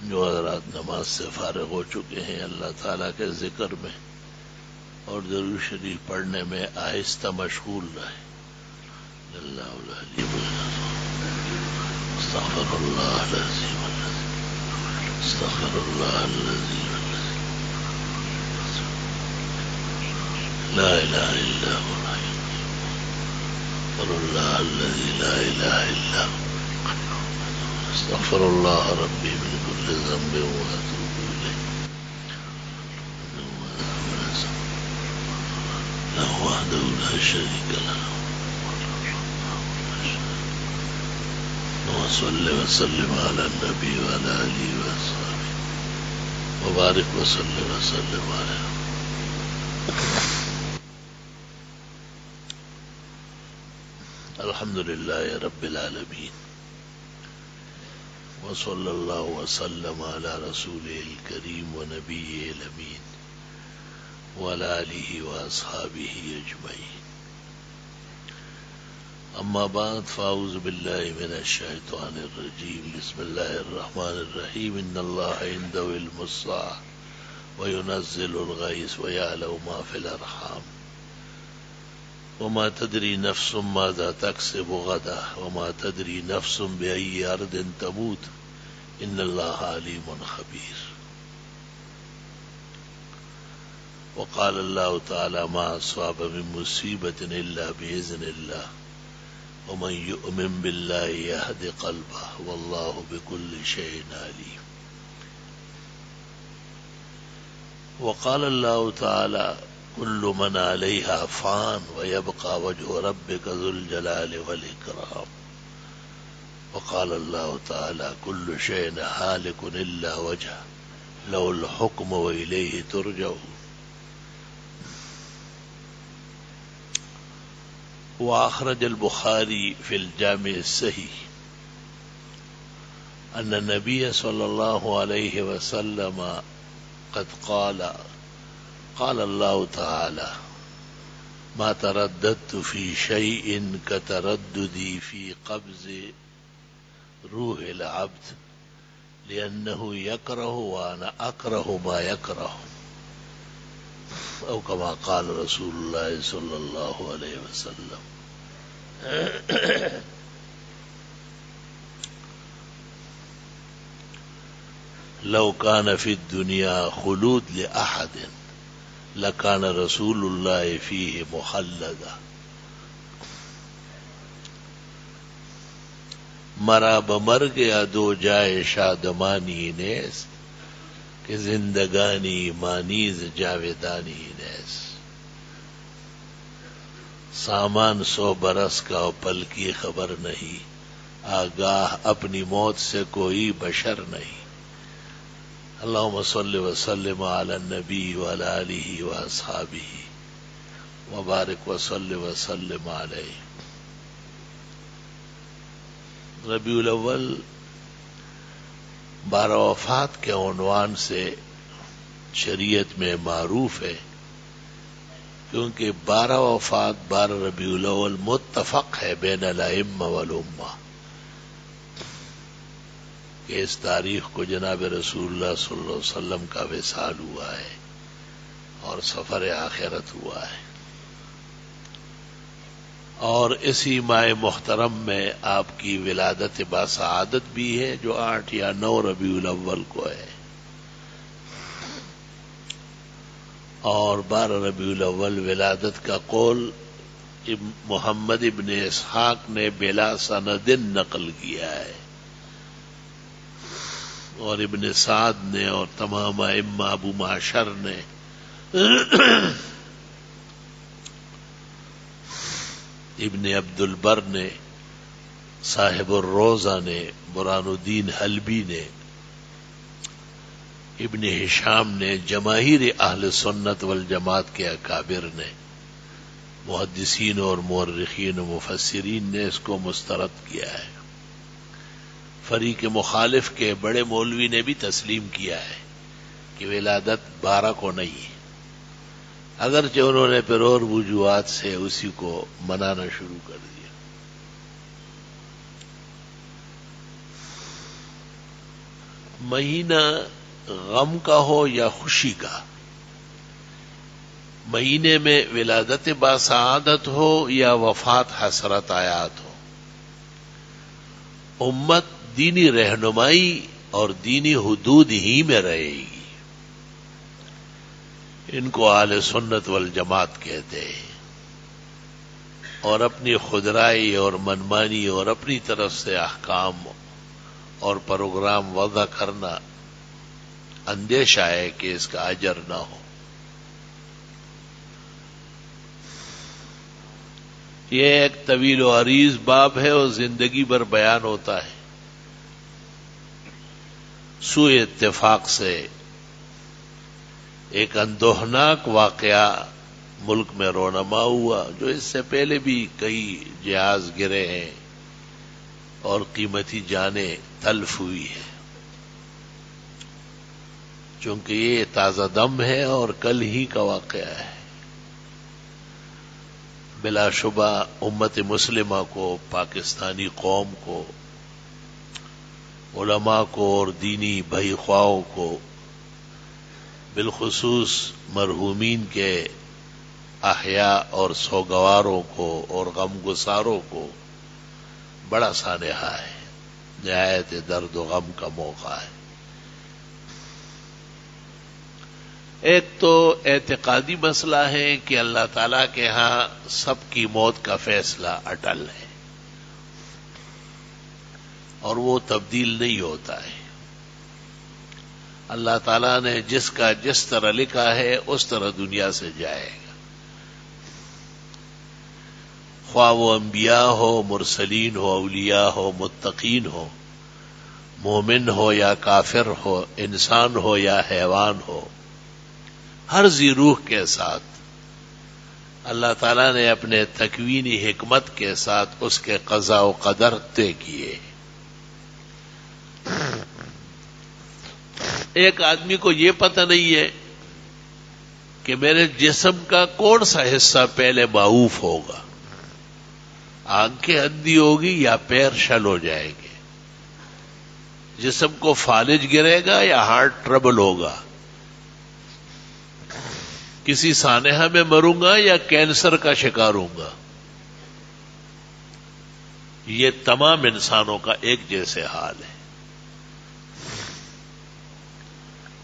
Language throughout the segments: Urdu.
جو حضرات نماز سے فارغ ہو چکے ہیں اللہ تعالیٰ کے ذکر میں اور درود شریف پڑھنے میں آہستہ مشغول رہے. اللہ العلیم استغفر اللہ العظیم استغفر اللہ العظیم لا الہ الا هو استغفر اللہ الذی لا الہ الا هو استغفر اللہ ربی من كل ذنب واتوب الیہ له وحده لا شريك له وصل وسلم على النبي وعلى آله وصحبه وبارك وسلم عليه. الحمد لله رب العالمين وصلى الله وسلم على رسوله الكريم ونبيه الأمين وعلى آله وأصحابه أجمعين. أما بعد فأعوذ بالله من الشيطان الرجيم. بسم الله الرحمن الرحيم. إن الله عنده علم الساعة وينزل الغيث ويعلم ما في الأرحام وما تدري نفس ماذا تكسب غدا وما تدري نفس بأي أرض تموت إن الله عليم خبير. وقال الله تعالى ما أصاب من مصيبة إلا بإذن الله ومن يؤمن بالله يهد قلبه والله بكل شيء عليم. وقال الله تعالى كل من عليها فان ويبقى وجه ربك ذو الجلال والإكرام. وقال الله تعالى كل شيء هالك إلا وجهه له الحكم وإليه ترجعون. وأخرج البخاري في الجامع الصحيح أن النبي صلى الله عليه وسلم قد قال الله تعالى ما ترددت في شيء كترددي في قبض روح العبد لأنه يكره وأنا أكره ما يكره أو كما قال رسول الله صلى الله عليه وسلم. لو كان في الدنيا خلود لأحد لكان رسول الله فيه مخلدا. مرا بمرگ ادو جائے شادمانی نیست کہ زندگانی مانیز جاویدانی نیست. سامان 100 برس کا و پل کی خبر نہیں آگاہ اپنی موت سے کوئی بشر نہیں. اللہم صل وسلم علی النبی وعلی آلہ واصحابہ وبارک وسلم علیہ. ربیع الاول 12 وفات کے عنوان سے شریعت میں معروف ہے کیونکہ 12 وفات 12 ربیع الاول متفق ہے بین الائمہ والامہ کہ اس تاریخ کو جناب رسول اللہ صلی اللہ علیہ وسلم کا وصال ہوا ہے اور سفر آخرت ہوا ہے. اور اسی ماہ محترم میں آپ کی ولادت باسعادت بھی ہے جو 8 یا 9 ربیع الاول کو ہے. اور 12 ربیع الاول ولادت کا قول محمد ابن اسحاق نے بلا سند نقل کیا ہے اور ابن سعد نے اور تمام ائمہ ابو معشر نے ابن عبد البر نے صاحب الروضہ نے برہان الدین حلبی نے ابن ہشام نے جماہیر اہل سنت والجماعت کے اکابر نے محدثین اور مورخین و مفسرین نے اس کو مسترد کیا ہے. فریق مخالف کے بڑے مولوی نے بھی تسلیم کیا ہے کہ ولادت 12 کو نہیں ہے، اگرچہ انہوں نے پھر اور وجوہات سے اسی کو منانا شروع کر دیا. مہینہ غم کا ہو یا خوشی کا، مہینے میں ولادت باسعادت ہو یا وفات حسرت آیات ہو، امت دینی رہنمائی اور دینی حدود ہی میں رہے گی. ان کو اہل سنت والجماعت کہتے ہیں. اور اپنی خودرائی اور منمانی اور اپنی طرف سے احکام اور پروگرام وضع کرنا اندیشہ ہے کہ اس کا اجر نہ ہو. یہ ایک طویل و عریض باب ہے اور زندگی بھر بیان ہوتا ہے. سوء اتفاق سے ایک اندوہناک واقعہ ملک میں رونما ہوا، جو اس سے پہلے بھی کئی جہاز گرے ہیں اور قیمتی جانیں تلف ہوئی ہیں. چونکہ یہ تازہ دم ہے اور کل ہی کا واقعہ ہے. بلا شبہ امت مسلمہ کو، پاکستانی قوم کو، علماء کو اور دینی بھائی خواہوں کو، بالخصوص مرحومین کے احیاء اور سوگواروں کو اور غمگساروں کو بڑا سانحہ ہے. نہایت درد و غم کا موقع ہے. ایک تو اعتقادی مسئلہ ہے کہ اللہ تعالیٰ کے ہاں سب کی موت کا فیصلہ اٹل ہے اور وہ تبدیل نہیں ہوتا ہے. اللہ تعالیٰ نے جس کا جس طرح لکھا ہے اس طرح دنیا سے جائے گا. خواہ وہ انبیاء ہو، مرسلین ہو، اولیاء ہو، متقین ہو، مومن ہو یا کافر ہو، انسان ہو یا حیوان ہو، ہر ذی روح کے ساتھ اللہ تعالیٰ نے اپنے تکوینی حکمت کے ساتھ اس کے قضاء و قدر طے کیے. ایک آدمی کو یہ پتہ نہیں ہے کہ میرے جسم کا کون سا حصہ پہلے معوف ہوگا، آنکھیں اندھی ہوگی یا پیر شل ہو جائیں گے، جسم کو فالج گرے گا یا ہارٹ ٹربل ہوگا، کسی سانحہ میں مروں گا یا کینسر کا شکار ہوں گا. یہ تمام انسانوں کا ایک جیسے حال ہے.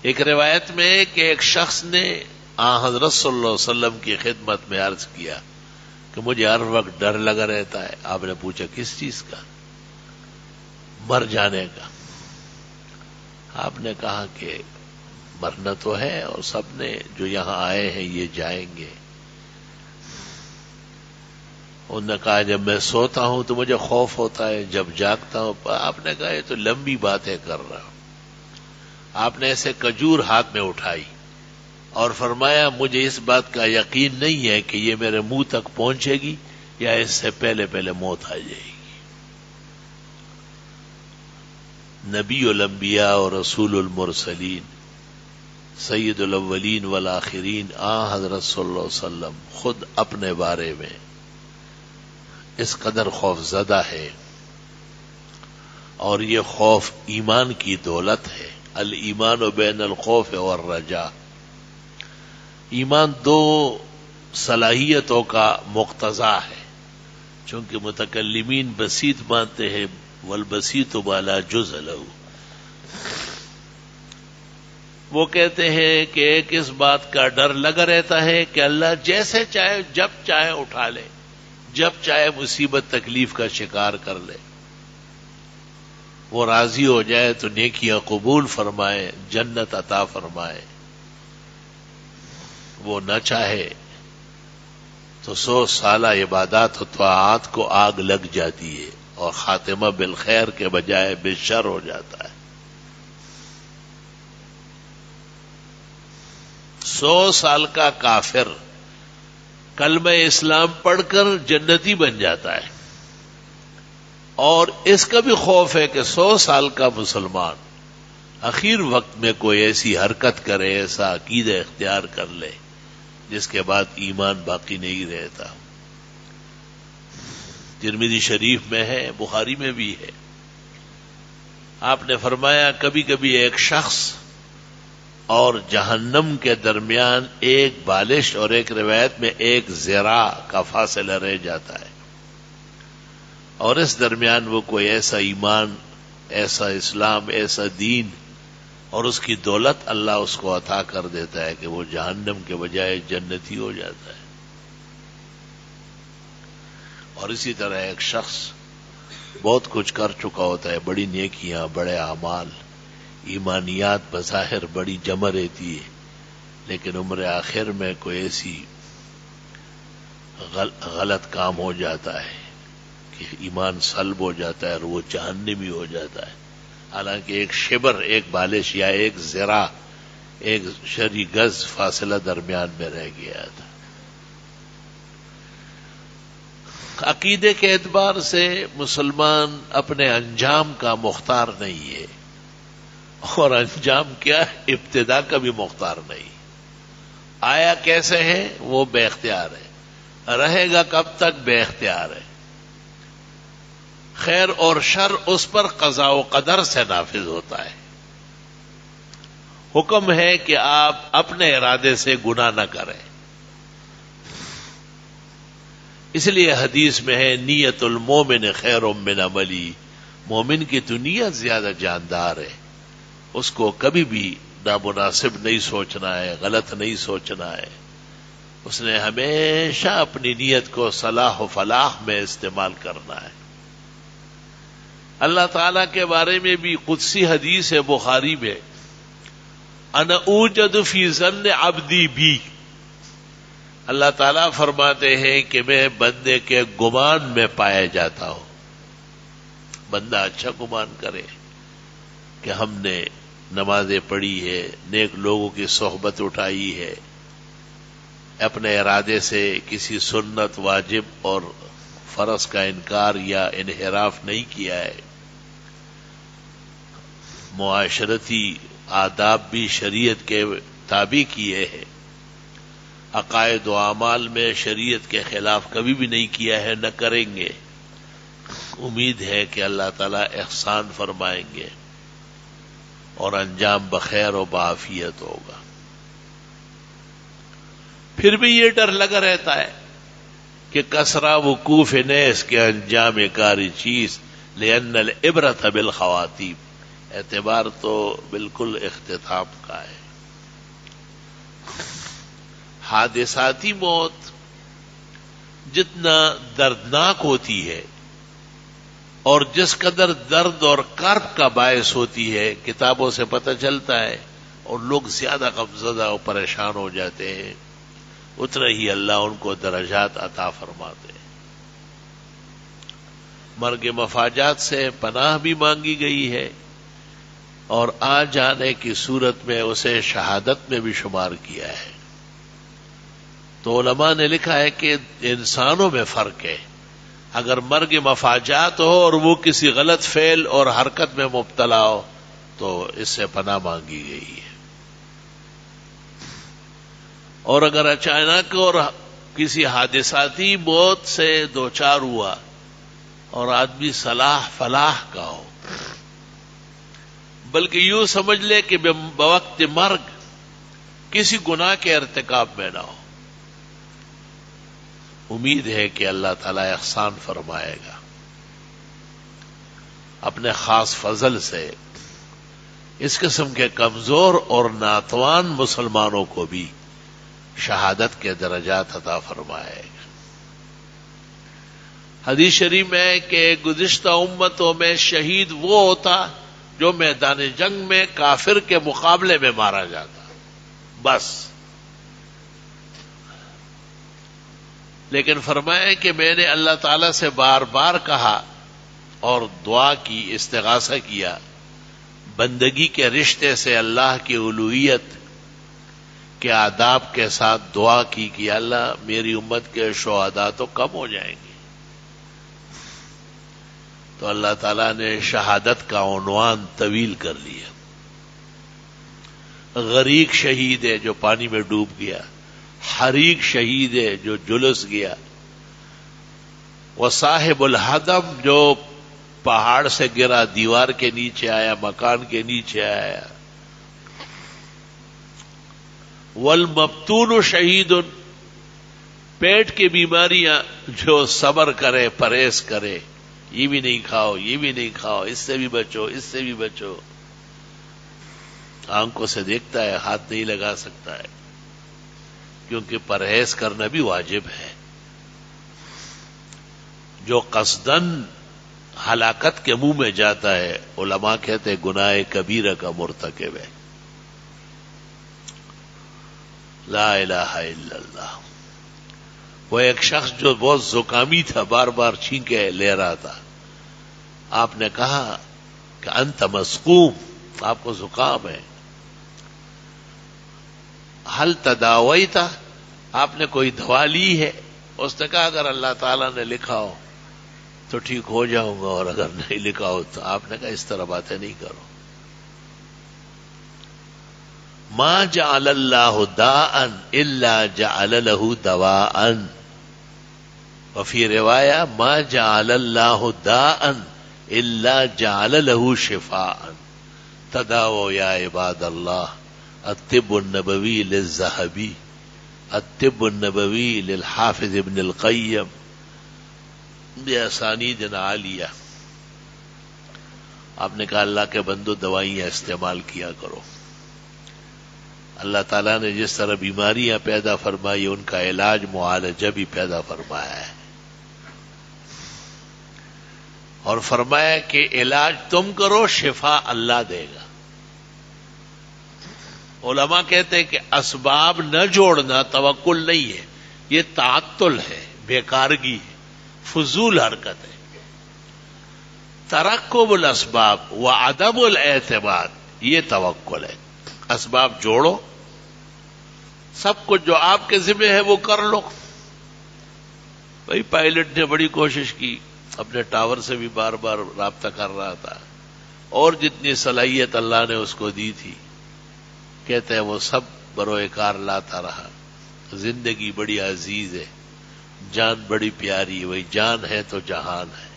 ایک روایت میں ہے کہ ایک شخص نے حضرت صلی اللہ علیہ وسلم کی خدمت میں عرض کیا کہ مجھے ہر وقت ڈر لگا رہتا ہے. آپ نے پوچھا کس چیز کا؟ مر جانے کا. آپ نے کہا کہ مرنا تو ہے اور سب نے جو یہاں آئے ہیں یہ جائیں گے. انہوں نے کہا جب میں سوتا ہوں تو مجھے خوف ہوتا ہے، جب جاگتا ہوں. آپ نے کہا یہ تو لمبی باتیں کر رہا ہوں. آپ نے ایسے کھجور ہاتھ میں اٹھائی اور فرمایا مجھے اس بات کا یقین نہیں ہے کہ یہ میرے منہ تک پہنچے گی یا اس سے پہلے پہلے موت آ جائے گی. نبی الانبیاء اور رسول المرسلین سید الاولین والآخرین حضرت صلی اللہ علیہ وسلم خود اپنے بارے میں اس قدر خوف زدہ ہے، اور یہ خوف ایمان کی دولت ہے. الایمان بین الخوف والرجاء. ایمان دو صلاحیتوں کا مقتضا ہے، چونکہ متکلمین بسیط مانتے ہیں، والبسیط ما لا جزء له. وہ کہتے ہیں کہ ایک اس بات کا ڈر لگا رہتا ہے کہ اللہ جیسے چاہے جب چاہے اٹھا لے، جب چاہے مصیبت تکلیف کا شکار کر لے. وہ راضی ہو جائے تو نیکیاں قبول فرمائے، جنت عطا فرمائے. وہ نہ چاہے تو 100 سالہ عبادات و طاعات کو آگ لگ جاتی ہے اور خاتمہ بالخیر کے بجائے بالشر ہو جاتا ہے. 100 سال کا کافر کلمہ اسلام پڑھ کر جنتی بن جاتا ہے، اور اس کا بھی خوف ہے کہ 100 سال کا مسلمان اخیر وقت میں کوئی ایسی حرکت کرے، ایسا عقیدہ اختیار کر لے جس کے بعد ایمان باقی نہیں رہتا. ترمذی شریف میں ہے، بخاری میں بھی ہے. آپ نے فرمایا کبھی کبھی ایک شخص اور جہنم کے درمیان ایک بالش اور ایک روایت میں ایک ذراع کا فاصلہ رہ جاتا ہے، اور اس درمیان وہ کوئی ایسا ایمان، ایسا اسلام، ایسا دین اور اس کی دولت اللہ اس کو عطا کر دیتا ہے کہ وہ جہنم کے بجائے جنتی ہو جاتا ہے۔ اور اسی طرح ایک شخص بہت کچھ کر چکا ہوتا ہے، بڑی نیکیاں، بڑے اعمال، ایمانیات بظاہر بڑی جمع رہتی ہے، لیکن عمر آخر میں کوئی ایسی غلط کام ہو جاتا ہے کہ ایمان سلب ہو جاتا ہے اور وہ جہنمی ہو جاتا ہے، حالانکہ ایک شبر، ایک بالش یا ایک ذراع، ایک شرعی گز فاصلہ درمیان میں رہ گیا تھا۔ عقیدے کے اعتبار سے مسلمان اپنے انجام کا مختار نہیں ہے، اور انجام کیا ہے، ابتدا کا بھی مختار نہیں۔ آیا کیسے ہے وہ بے اختیار ہے، رہے گا کب تک بے اختیار ہے۔ خیر اور شر اس پر قضاء و قدر سے نافذ ہوتا ہے۔ حکم ہے کہ آپ اپنے ارادے سے گناہ نہ کریں، اس لیے حدیث میں ہے نیت المومن خیر من عملی، مومن کی تو نیت زیادہ جاندار ہے، اس کو کبھی بھی نامناسب نہیں سوچنا ہے، غلط نہیں سوچنا ہے، اس نے ہمیشہ اپنی نیت کو صلاح و فلاح میں استعمال کرنا ہے۔ اللہ تعالی کے بارے میں بھی قدسی حدیث ہے بخاری میں، انا اوجد فی ظن عبدی بی، اللہ تعالیٰ فرماتے ہیں کہ میں بندے کے گمان میں پایا جاتا ہوں۔ بندہ اچھا گمان کرے کہ ہم نے نمازیں پڑھی ہے، نیک لوگوں کی صحبت اٹھائی ہے، اپنے ارادے سے کسی سنت، واجب اور فرض کا انکار یا انحراف نہیں کیا ہے، معاشرتی آداب بھی شریعت کے تابع کیے ہیں، عقائد و اعمال میں شریعت کے خلاف کبھی بھی نہیں کیا ہے، نہ کریں گے، امید ہے کہ اللہ تعالیٰ احسان فرمائیں گے اور انجام بخیر و بعافیت ہوگا۔ پھر بھی یہ ڈر لگا رہتا ہے کہ کسرا وقوف نیس کے انجام کاری چیز، لأن العبرۃ بالخواتیم، اعتبار تو بالکل اختتام کا ہے۔ حادثاتی موت جتنا دردناک ہوتی ہے اور جس قدر درد اور کرب کا باعث ہوتی ہے، کتابوں سے پتہ چلتا ہے، اور لوگ زیادہ غمزدہ اور پریشان ہو جاتے ہیں، اتنا ہی اللہ ان کو درجات عطا فرماتے ہیں۔ مرگ مفاجات سے پناہ بھی مانگی گئی ہے، اور آ جانے کی صورت میں اسے شہادت میں بھی شمار کیا ہے۔ تو علماء نے لکھا ہے کہ انسانوں میں فرق ہے، اگر مرگ مفاجات ہو اور وہ کسی غلط فعل اور حرکت میں مبتلا ہو تو اس سے پناہ مانگی گئی ہے، اور اگر اچانک اور کسی حادثاتی موت سے دوچار ہوا اور آدمی صلاح فلاح کا ہو، بلکہ یوں سمجھ لے کہ بوقت مرگ کسی گناہ کے ارتکاب میں نہ ہو، امید ہے کہ اللہ تعالیٰ احسان فرمائے گا، اپنے خاص فضل سے اس قسم کے کمزور اور ناتوان مسلمانوں کو بھی شہادت کے درجات عطا فرمائے گا۔ حدیث شریف میں ہے کہ گزشتہ امتوں میں شہید وہ ہوتا جو میدان جنگ میں کافر کے مقابلے میں مارا جاتا، بس۔ لیکن فرمایا کہ میں نے اللہ تعالی سے بار بار کہا اور دعا کی، استغاثہ کیا، بندگی کے رشتے سے اللہ کی الوہیت کے آداب کے ساتھ دعا کی کہ اللہ میری امت کے شہداء تو کم ہو جائیں گے، تو اللہ تعالیٰ نے شہادت کا عنوان طویل کر لیا۔ غریق شہید ہے جو پانی میں ڈوب گیا، حریق شہید ہے جو جلس گیا، وہ صاحب الحدم جو پہاڑ سے گرا، دیوار کے نیچے آیا، مکان کے نیچے آیا. والمبتون شہید، پیٹ کی بیماریاں جو صبر کرے، پرہیز کرے، یہ بھی نہیں کھاؤ، یہ بھی نہیں کھاؤ، اس سے بھی بچو، اس سے بھی بچو. آنکھوں سے دیکھتا ہے، ہاتھ نہیں لگا سکتا ہے، کیونکہ پرہیز کرنا بھی واجب ہے. جو قصدن ہلاکت کے منہ میں جاتا ہے، علماء کہتے ہیں گناہ کبیرہ کا مرتکب ہے. لا الہ الا اللہ. وہ ایک شخص جو بہت زکامی تھا، بار بار چھینکے لے رہا تھا، آپ نے کہا کہ انت مسقوم، آپ کو زکام ہے، حل تداویت، آپ نے کوئی دوا لی ہے؟ اس نے کہا اگر اللہ تعالیٰ نے لکھا ہو تو ٹھیک ہو جاؤں گا، اور اگر نہیں لکھا ہو تو. آپ نے کہا اس طرح باتیں نہیں کرو. ما جعل اللہ داء الا جعل له دواء، وفی روایہ ما جعل اللہ داء الا جعل له شفاء. تداؤ یا عباد اللہ، الطب النبوی للذہبی، الطب النبوی للحافظ ابن القیم باسانید عالیہ. آپ نے کہا اللہ کے بندو دوائیاں استعمال کیا کرو. اللہ تعالیٰ نے جس طرح بیماریاں پیدا فرمائی، ان کا علاج معالجہ بھی پیدا فرمایا ہے، اور فرمایا کہ علاج تم کرو، شفا اللہ دے گا. علماء کہتے ہیں کہ اسباب نہ جوڑنا توکل نہیں ہے، یہ تعطل ہے، بیکارگی ہے، فضول حرکت ہے. ترکب الاسباب وعدم الاعتماد، یہ توکل ہے. اسباب جوڑو، سب کچھ جو آپ کے ذمہ ہے وہ کر لو. بھائی پائلٹ نے بڑی کوشش کی، اپنے ٹاور سے بھی بار بار رابطہ کر رہا تھا، اور جتنی صلاحیت اللہ نے اس کو دی تھی، کہتے ہیں وہ سب بروئے کار لاتا رہا. زندگی بڑی عزیز ہے، جان بڑی پیاری، وہی جان ہے تو جہان ہے،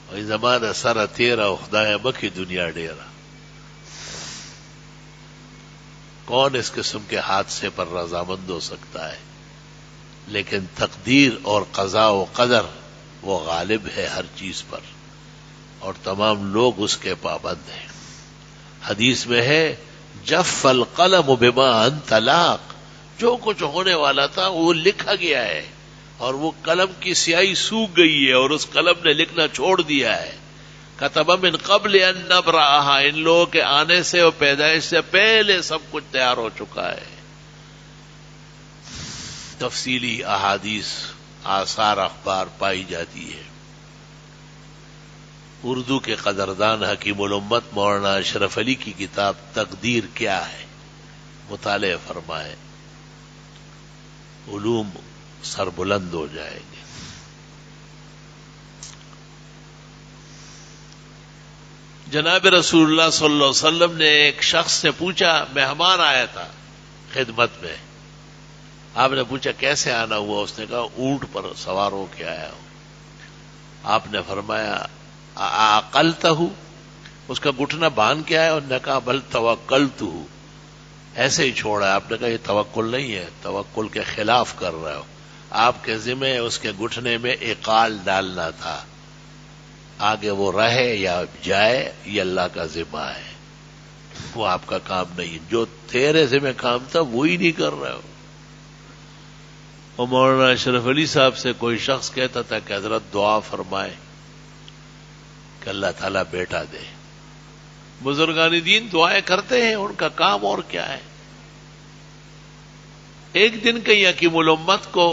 وہی زمانہ سر تیرا خدایا مکھی دنیا ڈیرا. کون اس قسم کے حادثے پر رضامند ہو سکتا ہے؟ لیکن تقدیر اور قضاء و قدر وہ غالب ہے ہر چیز پر، اور تمام لوگ اس کے پابند ہیں. حدیث میں ہے جف القلم بما انت لاق، جو کچھ ہونے والا تھا وہ لکھا گیا ہے، اور وہ قلم کی سیاہی سوکھ گئی ہے، اور اس قلم نے لکھنا چھوڑ دیا ہے. کتب من قبل ان نبرأہا، ان لوگوں کے آنے سے اور پیدائش سے پہلے سب کچھ تیار ہو چکا ہے. تفصیلی احادیث، آثار، اخبار پائی جاتی ہے. اردو کے قدردان حکیم الامت مولانا اشرف علی کی کتاب تقدیر کیا ہے مطالعہ فرمائے، علوم سربلند ہو جائیں گے. جناب رسول اللہ صلی اللہ علیہ وسلم نے ایک شخص سے پوچھا، مہمان آیا تھا خدمت میں، آپ نے پوچھا کیسے آنا ہوا؟ اس نے کہا اونٹ پر سوار ہو کے آیا ہوں. آپ نے فرمایا عقلتہ، اس کا گھٹنا باندھ کے آیا؟ انہوں نے کہا بل توکلتہ، ایسے ہی چھوڑا. آپ نے کہا یہ توکل نہیں ہے، توکل کے خلاف کر رہے ہو. آپ کے ذمہ اس کے گھٹنے میں اقال ڈالنا تھا، آگے وہ رہے یا جائے یہ اللہ کا ذمہ ہے، وہ آپ کا کام نہیں. جو تیرے ذمہ کام تھا وہی نہیں کر رہے ہو. اور مولانا اشرف علی صاحب سے کوئی شخص کہتا تھا کہ حضرت دعا فرمائے کہ اللہ تعالیٰ بیٹا دے. بزرگان دین دعائیں کرتے ہیں، ان کا کام اور کیا ہے. ایک دن کہیں حکیم الامت کو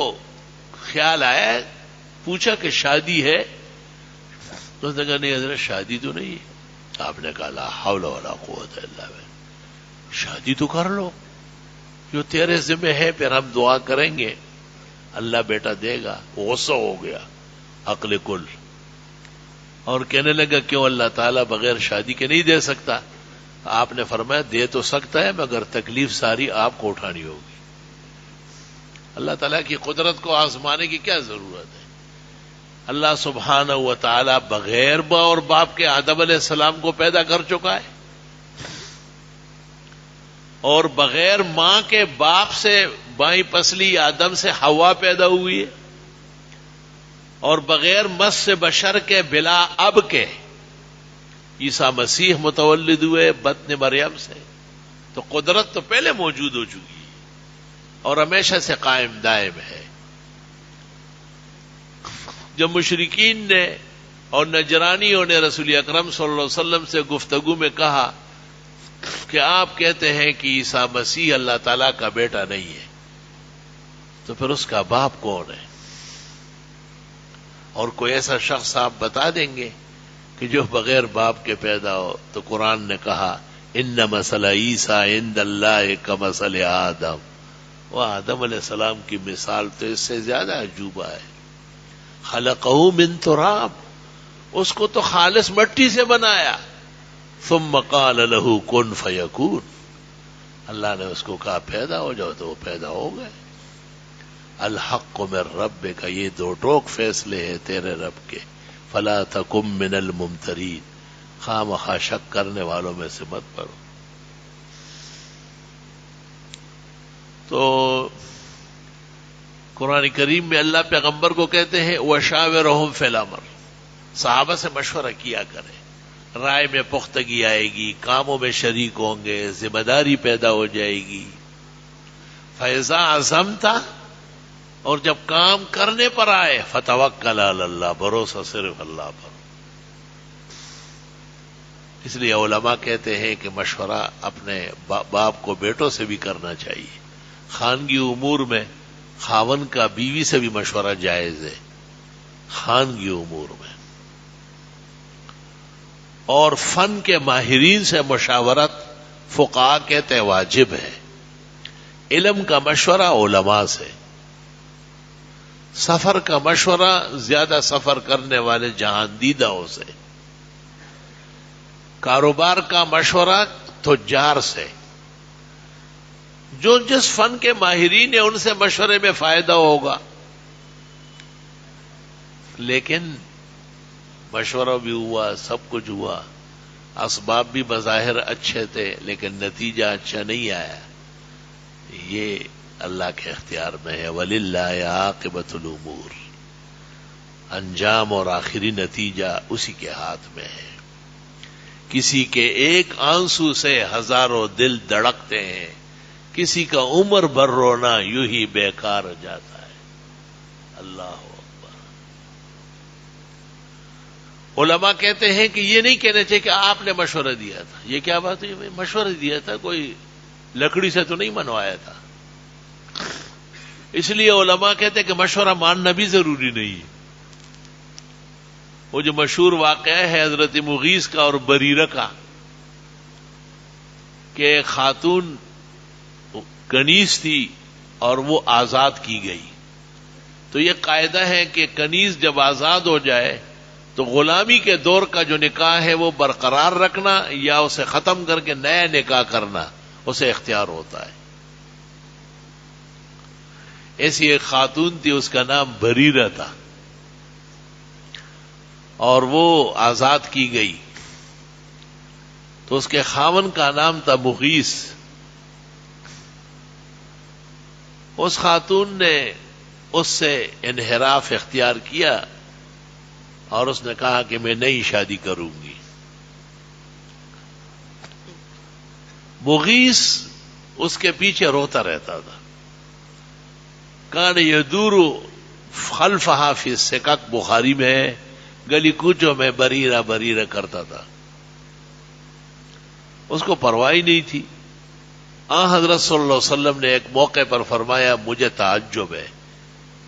خیال آیا، پوچھا کہ شادی ہے؟ اس نے کہا نہیں حضرت شادی تو نہیں ہے. آپ نے کہا لا حول ولا قوت الا باللہ، شادی تو کر لو، جو تیرے ذمہ ہے، پھر ہم دعا کریں گے اللہ بیٹا دے گا. غصہ ہو گیا عقل کل، اور کہنے لگا کیوں اللہ تعالیٰ بغیر شادی کے نہیں دے سکتا؟ آپ نے فرمایا دے تو سکتا ہے، مگر تکلیف ساری آپ کو اٹھانی ہوگی. اللہ تعالیٰ کی قدرت کو آزمانے کی کیا ضرورت ہے؟ اللہ سبحانہ و تعالی بغیر ماں اور باپ کے آدم علیہ السلام کو پیدا کر چکا ہے، اور بغیر ماں کے باپ سے بائیں پسلی آدم سے حوا پیدا ہوئی ہے، اور بغیر مس سے بشر کے بلا اب کے عیسیٰ مسیح متولد ہوئے بطن مریم سے. تو قدرت تو پہلے موجود ہو چکی ہے اور ہمیشہ سے قائم دائم ہے. جب مشرکین نے اور نجرانیوں نے رسول اکرم صلی اللہ علیہ وسلم سے گفتگو میں کہا کہ آپ کہتے ہیں کہ عیسیٰ مسیح اللہ تعالیٰ کا بیٹا نہیں ہے، تو پھر اس کا باپ کون ہے؟ اور کوئی ایسا شخص آپ بتا دیں گے کہ جو بغیر باپ کے پیدا ہو؟ تو قرآن نے کہا ان مثل عیسیٰ عند اللہ کمثل آدم. وہ آدم علیہ السلام کی مثال تو اس سے زیادہ عجوبہ ہے. خلقہ من تراب، اس کو تو خالص مٹی سے بنایا. ثم قال له کن فیکون، اللہ نے اس کو کہا پیدا ہو جاؤ تو وہ پیدا ہو گئے. الحق من ربک، یہ دو ٹوک فیصلے ہیں تیرے رب کے. فلا تکن من الممترین، خواہ مخواہ شک کرنے والوں میں سے مت پڑو. تو قرآن کریم میں اللہ پیغمبر کو کہتے ہیں وشاورہم فی الامر، صحابہ سے مشورہ کیا کرے، رائے میں پختگی آئے گی، کاموں میں شریک ہوں گے، ذمہ داری پیدا ہو جائے گی. فَإِذَا عَزَمْتَ، اور جب کام کرنے پر آئے فَتَوَكَّلْ عَلَى اللَّهِ، بھروسہ صرف اللہ پر. اس لیے علماء کہتے ہیں کہ مشورہ اپنے باپ کو بیٹوں سے بھی کرنا چاہیے. خانگی امور میں خاون کا بیوی سے بھی مشورہ جائز ہے، خانگی امور میں. اور فن کے ماہرین سے مشاورت فقہاء کہتے واجب ہے. علم کا مشورہ علماء سے، سفر کا مشورہ زیادہ سفر کرنے والے جہاندیدوں سے، کاروبار کا مشورہ تجار سے. جو جس فن کے ماہرین ہیں ان سے مشورے میں فائدہ ہوگا. لیکن مشورہ بھی ہوا، سب کچھ ہوا، اسباب بھی بظاہر اچھے تھے لیکن نتیجہ اچھا نہیں آیا. یہ اللہ کے اختیار میں ہے. وَلِلَّهِ عَاقِبَةُ الْأُمُورِ، انجام اور آخری نتیجہ اسی کے ہاتھ میں ہے. کسی کے ایک آنسو سے ہزاروں دل دھڑکتے ہیں، کسی کا عمر بھر رونا یوں ہی بیکار جاتا ہے. اللہ اکبر. علماء کہتے ہیں کہ یہ نہیں کہنا چاہیے کہ آپ نے مشورہ دیا تھا. یہ کیا بات ہے؟ میں مشورہ دیا تھا، کوئی لکڑی سے تو نہیں منوایا تھا. اس لیے علماء کہتے ہیں کہ مشورہ ماننا بھی ضروری نہیں ہے. وہ جو مشہور واقعہ ہے حضرت مغیث کا اور بریرہ کا، کہ خاتون کنیز تھی اور وہ آزاد کی گئی. تو یہ قاعدہ ہے کہ کنیز جب آزاد ہو جائے تو غلامی کے دور کا جو نکاح ہے وہ برقرار رکھنا یا اسے ختم کر کے نیا نکاح کرنا اسے اختیار ہوتا ہے. ایسی ایک خاتون تھی، اس کا نام بریرہ تھا، اور وہ آزاد کی گئی. تو اس کے خاون کا نام تھا مغیث. اس خاتون نے اس سے انحراف اختیار کیا اور اس نے کہا کہ میں نئی شادی کروں گی. مغیث اس کے پیچھے روتا رہتا تھا. کان یدور خلفہا فی السکک، بخاری میں ہے، گلی کوچوں میں بریرہ بریرہ کرتا تھا. اس کو پرواہ نہیں تھی. حضرت صلی اللہ علیہ وسلم نے ایک موقع پر فرمایا مجھے تعجب ہے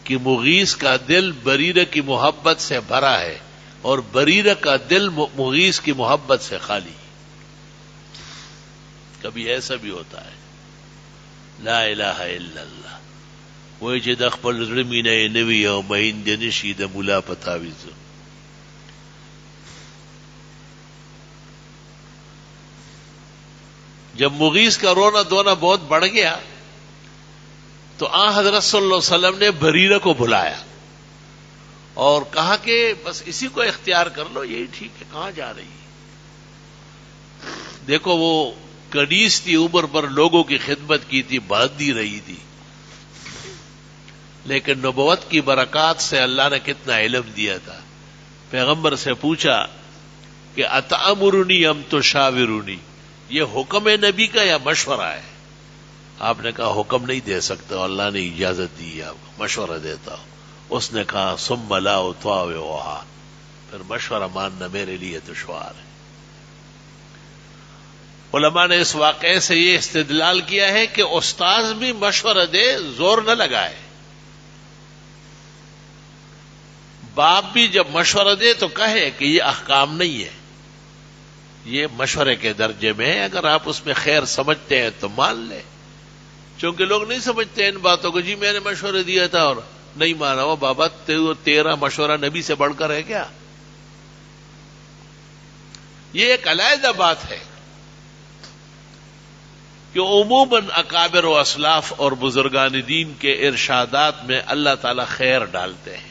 کہ مغیث کا دل بریرہ کی محبت سے بھرا ہے اور بریرہ کا دل مغیث کی محبت سے خالی. کبھی ایسا بھی ہوتا ہے. لا الہ الا اللہ. وہی چې د خپل زړه مینه نوي او میندې نشي د مولا په تعویذ. جب مغیث کا رونا دھونا بہت بڑھ گیا تو حضرت صلی اللہ علیہ وسلم نے بریرہ کو بلایا اور کہا کہ بس اسی کو اختیار کر لو، یہی ٹھیک ہے، کہاں جا رہی ہے؟ دیکھو وہ کنیز تھی، عمر پر لوگوں کی خدمت کی تھی، باندھی رہی تھی، لیکن نبوت کی برکات سے اللہ نے کتنا علم دیا تھا. پیغمبر سے پوچھا کہ اتامرنی ام تشاورنی، یہ حکم ہے نبی کا یا مشورہ ہے؟ آپ نے کہا حکم نہیں دے سکتے، اللہ نے اجازت دی ہے، آپ کو مشورہ دیتا ہوں. اس نے کہا ثم لا اطاوعها، پھر مشورہ ماننا میرے لیے دشوار ہے. علماء نے اس واقعے سے یہ استدلال کیا ہے کہ استاذ بھی مشورہ دے، زور نہ لگائے. باپ بھی جب مشورہ دے تو کہے کہ یہ احکام نہیں ہے، یہ مشورے کے درجے میں ہے، اگر آپ اس میں خیر سمجھتے ہیں تو مان لیں. چونکہ لوگ نہیں سمجھتے ان باتوں کو، جی میں نے مشورہ دیا تھا اور نہیں مانا. وہ بابا تیرا مشورہ نبی سے بڑھ کر ہے کیا؟ یہ ایک علیحدہ بات ہے کہ عموماً اکابر و اسلاف اور بزرگان دین کے ارشادات میں اللہ تعالی خیر ڈالتے ہیں،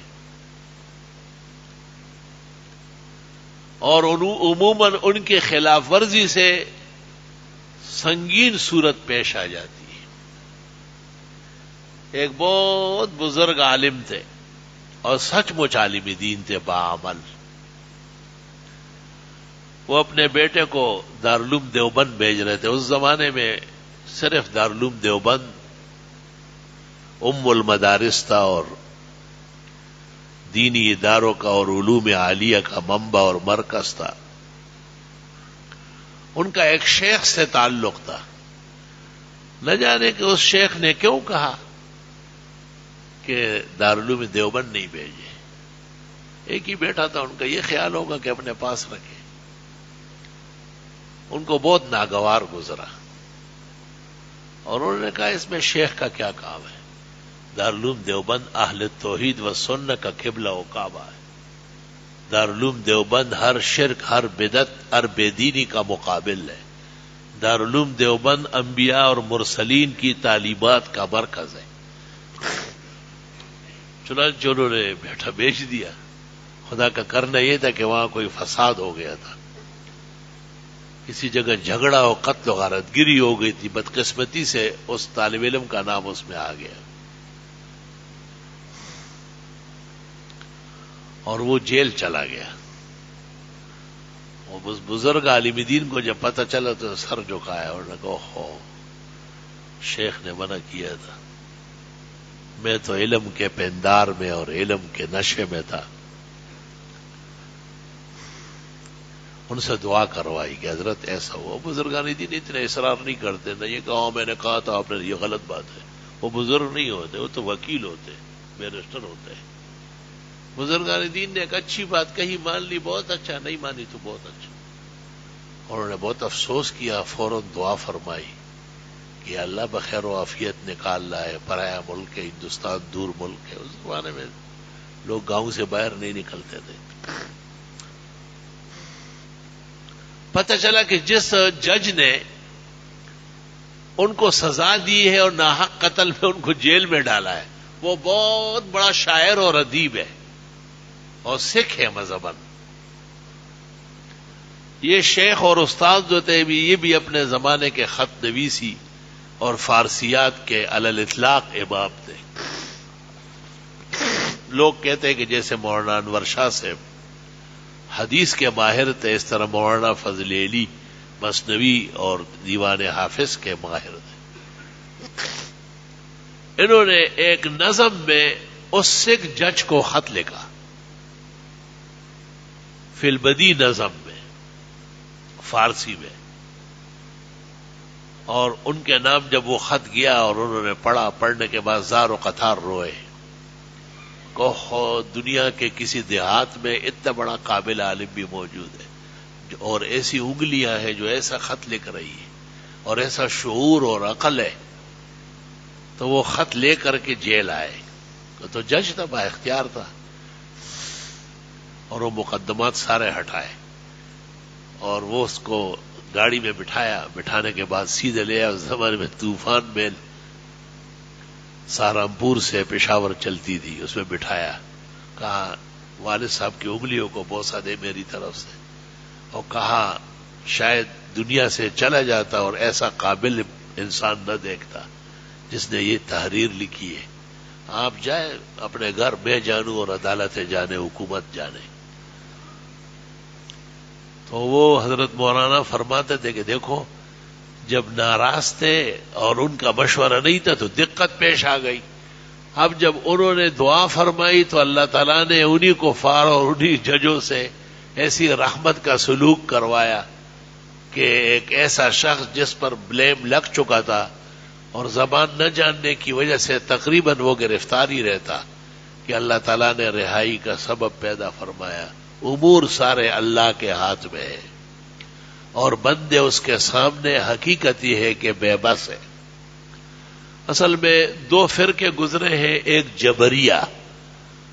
اور عموماً ان کے خلاف ورزی سے سنگین صورت پیش آ جاتی ہے. ایک بہت بزرگ عالم تھے اور سچ مچ عالم دین تھے، باعمل. وہ اپنے بیٹے کو دارالعلوم دیوبند بھیج رہے تھے. اس زمانے میں صرف دارالعلوم دیوبند ام المدارس تھا اور دینی اداروں کا اور علوم عالیہ کا منبع اور مرکز تھا. ان کا ایک شیخ سے تعلق تھا. نہ جانے کہ اس شیخ نے کیوں کہا کہ دارالعلوم دیوبند نہیں بھیجے. ایک ہی بیٹا تھا ان کا، یہ خیال ہوگا کہ اپنے پاس رکھے. ان کو بہت ناگوار گزرا اور انہوں نے کہا اس میں شیخ کا کیا کام ہے؟ دارالعلوم دیوبند اہل توحید و سنت کا قبلہ و کعبہ ہے. دارالعلوم دیوبند ہر شرک، ہر بدعت، ہر بے دینی کا مقابل ہے. دارالعلوم دیوبند انبیاء اور مرسلین کی تعلیمات کا مرکز ہے. چنانچہ انہوں نے بیٹا بیچ دیا. خدا کا کرنا یہ تھا کہ وہاں کوئی فساد ہو گیا تھا، کسی جگہ جھگڑا اور قتل و غارت گری ہو گئی تھی. بدقسمتی سے اس طالب علم کا نام اس میں آ گیا اور وہ جیل چلا گیا. اس بزرگ عالم دین کو جب پتہ چلا تو سر جھکایا اور نے کہا ہو شیخ نے منع کیا تھا، میں تو علم کے پیندار میں اور علم کے نشے میں تھا. ان سے دعا کروائی کہ حضرت ایسا ہوا. بزرگان دین اتنے اصرار نہیں کرتے، نہ یہ کہا میں نے کہا تھا آپ نے، یہ غلط بات ہے. وہ بزرگ نہیں ہوتے، وہ تو وکیل ہوتے، بیرسٹر ہوتے ہیں. بزرگان دین نے ایک اچھی بات کہی، مان لی بہت اچھا، نہیں مانی تو بہت اچھا. انہوں نے بہت افسوس کیا، فوراً دعا فرمائی کہ اللہ بخیر و عافیت نکال لائے. پرایا ملک ہے ہندوستان، دور ملک ہے. اس زمانے میں لوگ گاؤں سے باہر نہیں نکلتے تھے. پتہ چلا کہ جس جج نے ان کو سزا دی ہے اور ناحق قتل میں ان کو جیل میں ڈالا ہے، وہ بہت بڑا شاعر اور ادیب ہے اور سکھ ہے مذہباً. یہ شیخ اور استاد جو تھے یہ بھی اپنے زمانے کے خط نویسی اور فارسیات کے علی الاطلاق امام تھے. لوگ کہتے ہیں کہ جیسے مولانا انور شاہ صاحب حدیث کے ماہر تھے، اس طرح مولانا فضل علی مثنوی اور دیوان حافظ کے ماہر تھے. انہوں نے ایک نظم میں اس سکھ جج کو خط لکھا، فی البدی نظم میں، فارسی میں، اور ان کے نام جب وہ خط گیا اور انہوں نے پڑھا، پڑھنے کے بعد زار و قطار روئے. دنیا کے کسی دیہات میں اتنا بڑا قابل عالم بھی موجود ہے اور ایسی انگلیاں ہیں جو ایسا خط لکھ رہی ہے اور ایسا شعور اور عقل ہے، تو وہ خط لے کر کے جیل آئے. تو جج تھا، با اختیار تھا، اور وہ مقدمات سارے ہٹائے اور وہ اس کو گاڑی میں بٹھایا. بٹھانے کے بعد سیدھے لے آیا. اس زمانے میں طوفان میل سہارنپور سے پشاور چلتی تھی، اس میں بٹھایا. کہا والد صاحب کی انگلیوں کو بوسہ دے میری طرف سے، اور کہا شاید دنیا سے چلا جاتا اور ایسا قابل انسان نہ دیکھتا جس نے یہ تحریر لکھی ہے، آپ جائیں اپنے گھر، میں جانوں اور عدالتیں جانے، حکومت جانے۔ تو وہ حضرت مولانا فرماتے تھے کہ دیکھو جب ناراض تھے اور ان کا مشورہ نہیں تھا تو دقت پیش آ گئی، اب جب انہوں نے دعا فرمائی تو اللہ تعالیٰ نے انہی کفار اور انہی ججوں سے ایسی رحمت کا سلوک کروایا کہ ایک ایسا شخص جس پر بلیم لگ چکا تھا اور زبان نہ جاننے کی وجہ سے تقریباً وہ گرفتار ہی رہتا، کہ اللہ تعالیٰ نے رہائی کا سبب پیدا فرمایا۔ امور سارے اللہ کے ہاتھ میں ہے اور بندے اس کے سامنے حقیقت یہ ہے کہ بے بس ہے۔ اصل میں دو فرقے گزرے ہیں، ایک جبریہ،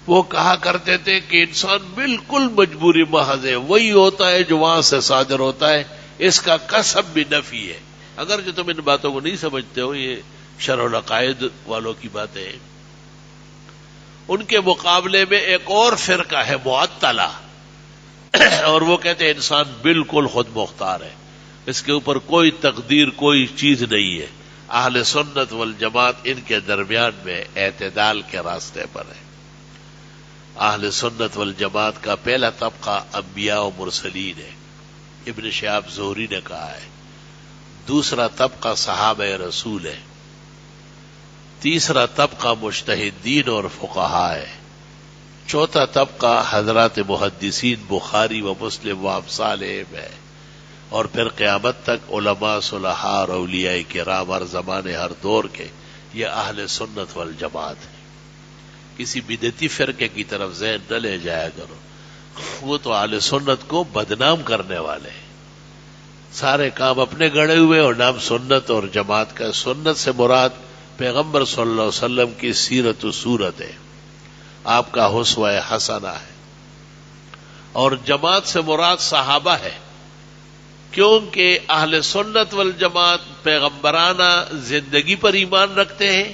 وہ کہا کرتے تھے کہ انسان بالکل مجبوری محض ہے، وہی ہوتا ہے جو وہاں سے صادر ہوتا ہے، اس کا کسب بھی نفی ہے۔ اگر جو تم ان باتوں کو نہیں سمجھتے ہو، یہ شرح العقائد والوں کی باتیں ہیں۔ ان کے مقابلے میں ایک اور فرقہ ہے معطلہ، اور وہ کہتے ہیں انسان بالکل خود مختار ہے، اس کے اوپر کوئی تقدیر، کوئی چیز نہیں ہے۔ اہل سنت والجماعت ان کے درمیان میں اعتدال کے راستے پر ہے۔ اہل سنت والجماعت کا پہلا طبقہ انبیاء و مرسلین ہے، ابن شہاب زہری نے کہا ہے۔ دوسرا طبقہ صحابہ رسول ہے۔ تیسرا طبقہ مجتہدین اور فقہاء ہے۔ چوتھا طبقہ حضرات محدثین بخاری و مسلم و امثال ہے، اور پھر قیامت تک علماء صلحاء اور اولیاء کرام ہر زمانے ہر دور کے، یہ اہل سنت والجماعت ہے۔ کسی بدعتی فرقے کی طرف ذہن نہ لے جایا کرو، وہ تو اہل سنت کو بدنام کرنے والے ہیں۔ سارے کام اپنے گڑے ہوئے اور نام سنت اور جماعت کا۔ سنت سے مراد پیغمبر صلی اللہ علیہ وسلم کی سیرت و صورت ہے، آپ کا اسوہ حسنہ ہے، اور جماعت سے مراد صحابہ ہے، کیونکہ اہل سنت والجماعت پیغمبرانہ زندگی پر ایمان رکھتے ہیں،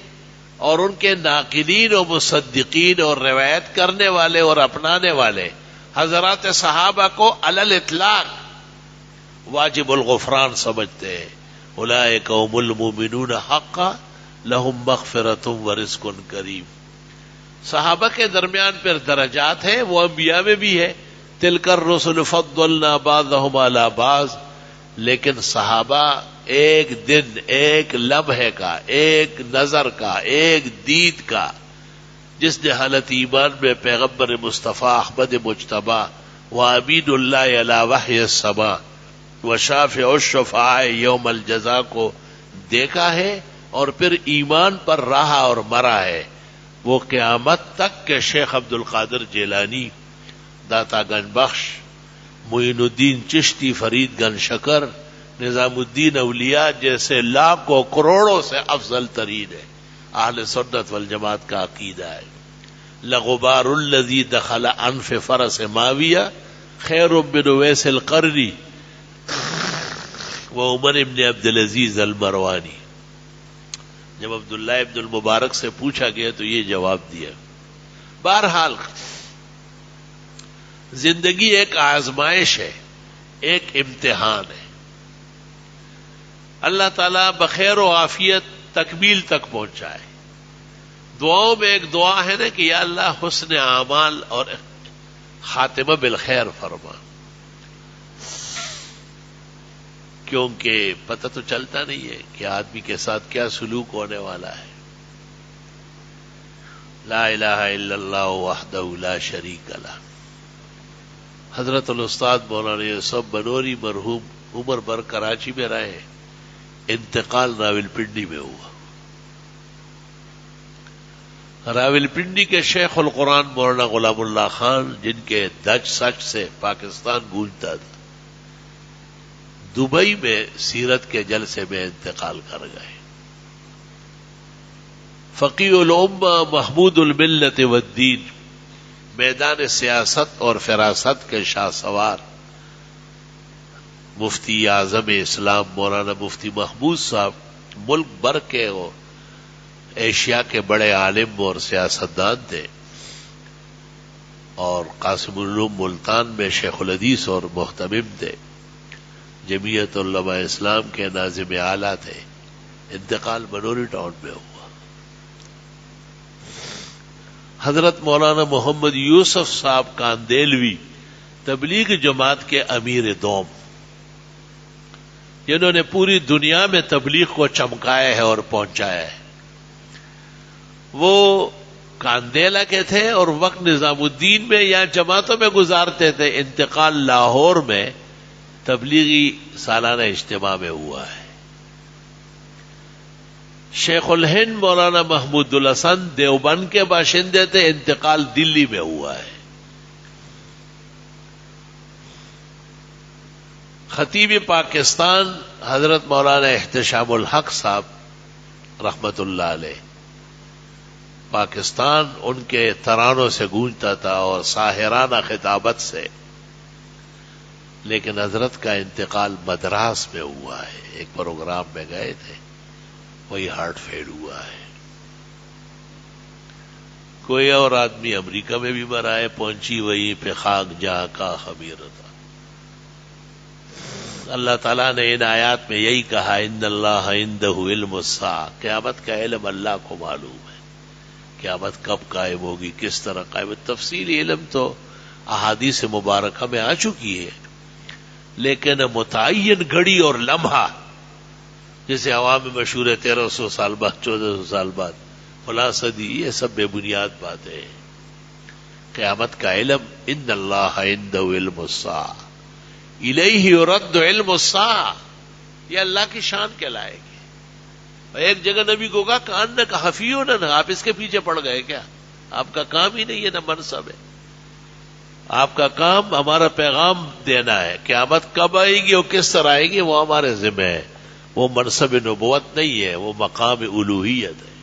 اور ان کے ناقلین و مصدقین اور روایت کرنے والے اور اپنانے والے حضرات صحابہ کو علی الاطلاق واجب الغفران سمجھتے ہیں۔ اولئک هم المؤمنون حقا لهم مغفرۃ ورزق کریم۔ صحابہ کے درمیان پھر درجات ہیں، وہ انبیاء میں بھی ہے، تلک الرسل فضلنا بعضهم علی بعض، لیکن صحابہ ایک دن، ایک لمحے کا، ایک نظر کا، ایک دید کا، جس نے حالت ایمان میں پیغمبر مصطفیٰ احمد مجتبی و امین اللہ علی وحی السماء و شافع الشفعاء یوم الجزا کو دیکھا ہے اور پھر ایمان پر رہا اور مرا ہے، وہ قیامت تک کے شیخ عبد القادر جیلانی، داتا گنج بخش، معین الدین چشتی، فرید گنج شکر، نظام الدین اولیاء جیسے لاکھوں کروڑوں سے افضل ترین ہے۔ اہل سنت والجماعت کا عقیدہ ہے لغبار الذی دخل انف فرس معاویہ خیر من اویس القرنی و عمر ابن عبدالعزیز المروانی۔ جب عبداللہ ابن المبارک سے پوچھا گیا تو یہ جواب دیا۔ بہرحال زندگی ایک آزمائش ہے، ایک امتحان ہے۔ اللہ تعالیٰ بخیر و عافیت تکمیل تک پہنچائے۔ دعاؤں میں ایک دعا ہے نا کہ یا اللہ حسن اعمال اور خاتمہ بالخیر فرما، کیونکہ پتہ تو چلتا نہیں ہے کہ آدمی کے ساتھ کیا سلوک ہونے والا ہے۔ لا الہ الا اللہ وحدہ لا شریک لہ۔ حضرت الاستاد مولانا یوسف بنوری مرحوم عمر بھر کراچی میں رہے، انتقال راولپنڈی میں ہوا۔ راولپنڈی کے شیخ القرآن مولانا غلام اللہ خان، جن کے دج سچ سے پاکستان گونجتا تھا، دبئی میں سیرت کے جلسے میں انتقال کر گئے۔ فقیہ الامہ محمود الملت والدین، میدان سیاست اور فراست کے شاہ سوار، مفتی اعظم اسلام مولانا مفتی محمود صاحب ملک بھر کے اور ایشیا کے بڑے عالم اور سیاستدان تھے۔ اور قاسم العلوم ملتان میں شیخ الحدیث اور محتمم تھے، جمعیت علماء اسلام کے ناظم اعلیٰ تھے. انتقال منوری ٹاؤن میں ہوا. حضرت مولانا محمد یوسف صاحب کاندیلوی تبلیغ جماعت کے امیر دوم، جنہوں نے پوری دنیا میں تبلیغ کو چمکایا ہے اور پہنچایا ہے، وہ کاندیلا کے تھے اور وقت نظام الدین میں یا جماعتوں میں گزارتے تھے. انتقال لاہور میں تبلیغی سالانہ اجتماع میں ہوا ہے. شیخ الہند مولانا محمود الحسن دیوبند کے باشندے تھے، انتقال دلی میں ہوا ہے. خطیب پاکستان حضرت مولانا احتشام الحق صاحب رحمت اللہ علیہ، پاکستان ان کے ترانوں سے گونجتا تھا اور ساحرانہ خطابت سے، لیکن حضرت کا انتقال مدراس میں ہوا ہے. ایک پروگرام میں گئے تھے، وہی ہارٹ فیل ہوا ہے. کوئی اور آدمی امریکہ میں بھی مرا ہے، پہنچی وہیں پہ خاک جہاں کا خمیر تھا. اللہ تعالیٰ نے ان آیات میں یہی کہا، ان اللہ عندہ علم الساعہ، قیامت کا علم اللہ کو معلوم ہے. قیامت کب قائم ہوگی، کس طرح قائم، تفصیلی علم تو احادیث مبارکہ میں آ چکی ہے، لیکن متعین گھڑی اور لمحہ، جیسے عوام میں مشہور ہے 1300 سال بعد، 1400 سال بعد، فلاں صدی، یہ سب بے بنیاد باتیں ہیں. قیامت کا علم ان اللہ عندہ علم الساعہ الیہ یرد علم الساعہ، یہ اللہ کی شان کہلائے گی. ایک جگہ نبی کو کہا کأنک حفی نہ، آپ اس کے پیچھے پڑ گئے کیا؟ آپ کا کام ہی نہیں ہے، نہ منصب ہے. آپ کا کام ہمارا پیغام دینا ہے. قیامت کب آئے گی اور کس طرح آئے گی وہ ہمارے ذمہ ہے. وہ منصب نبوت نہیں ہے، وہ مقام الوہیت ہے.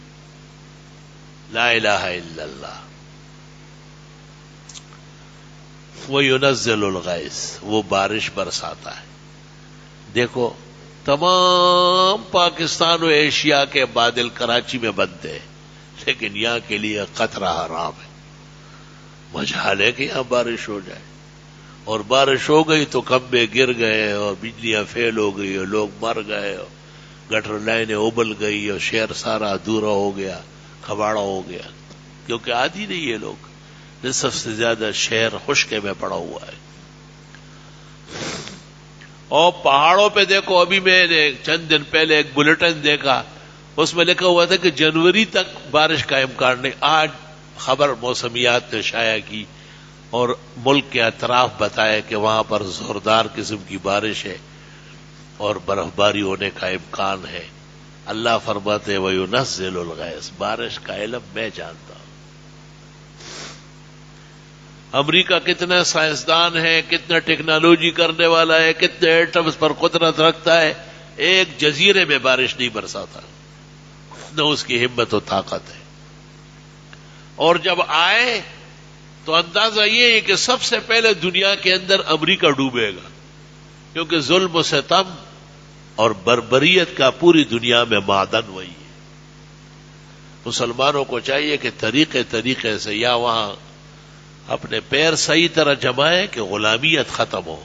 لا الہ الا اللہ. وہ ينزل الغیث، وہ بارش برساتا ہے. دیکھو تمام پاکستان و ایشیا کے بادل کراچی میں بنتے ہیں، لیکن یہاں کے لیے قطرہ حرام ہے. مجال ہے کہ یہاں بارش ہو جائے، اور بارش ہو گئی تو کھمبے گر گئے اور بجلیاں فیل ہو گئی اور لوگ مر گئے اور گٹر لائنیں ابل گئی اور شہر سارا ادھورا ہو گیا، کھباڑا ہو گیا، کیونکہ عادی نہیں یہ لوگ. نصف سے زیادہ شہر خشکے میں پڑا ہوا ہے. اور پہاڑوں پہ دیکھو، ابھی میں نے چند دن پہلے ایک بلیٹن دیکھا، اس میں لکھا ہوا تھا کہ جنوری تک بارش کا امکان نہیں. آج خبر موسمیات نے شائع کی اور ملک کے اطراف بتایا کہ وہاں پر زوردار قسم کی بارش ہے اور برف باری ہونے کا امکان ہے. اللہ فرماتے وَيُنَزِّلُ الْغَيْثَ، بارش کا علم میں جانتا ہوں. امریکہ کتنا سائنسدان ہے، کتنا ٹیکنالوجی کرنے والا ہے، کتنے ایٹمز پر قدرت رکھتا ہے، ایک جزیرے میں بارش نہیں برساتا، نہ اس کی ہمت و طاقت ہے. اور جب آئے تو اندازہ یہ ہے کہ سب سے پہلے دنیا کے اندر امریکہ ڈوبے گا، کیونکہ ظلم و ستم اور بربریت کا پوری دنیا میں معدن وہی ہے. مسلمانوں کو چاہیے کہ طریقے سے یا وہاں اپنے پیر صحیح طرح جمائے کہ غلامیت ختم ہو،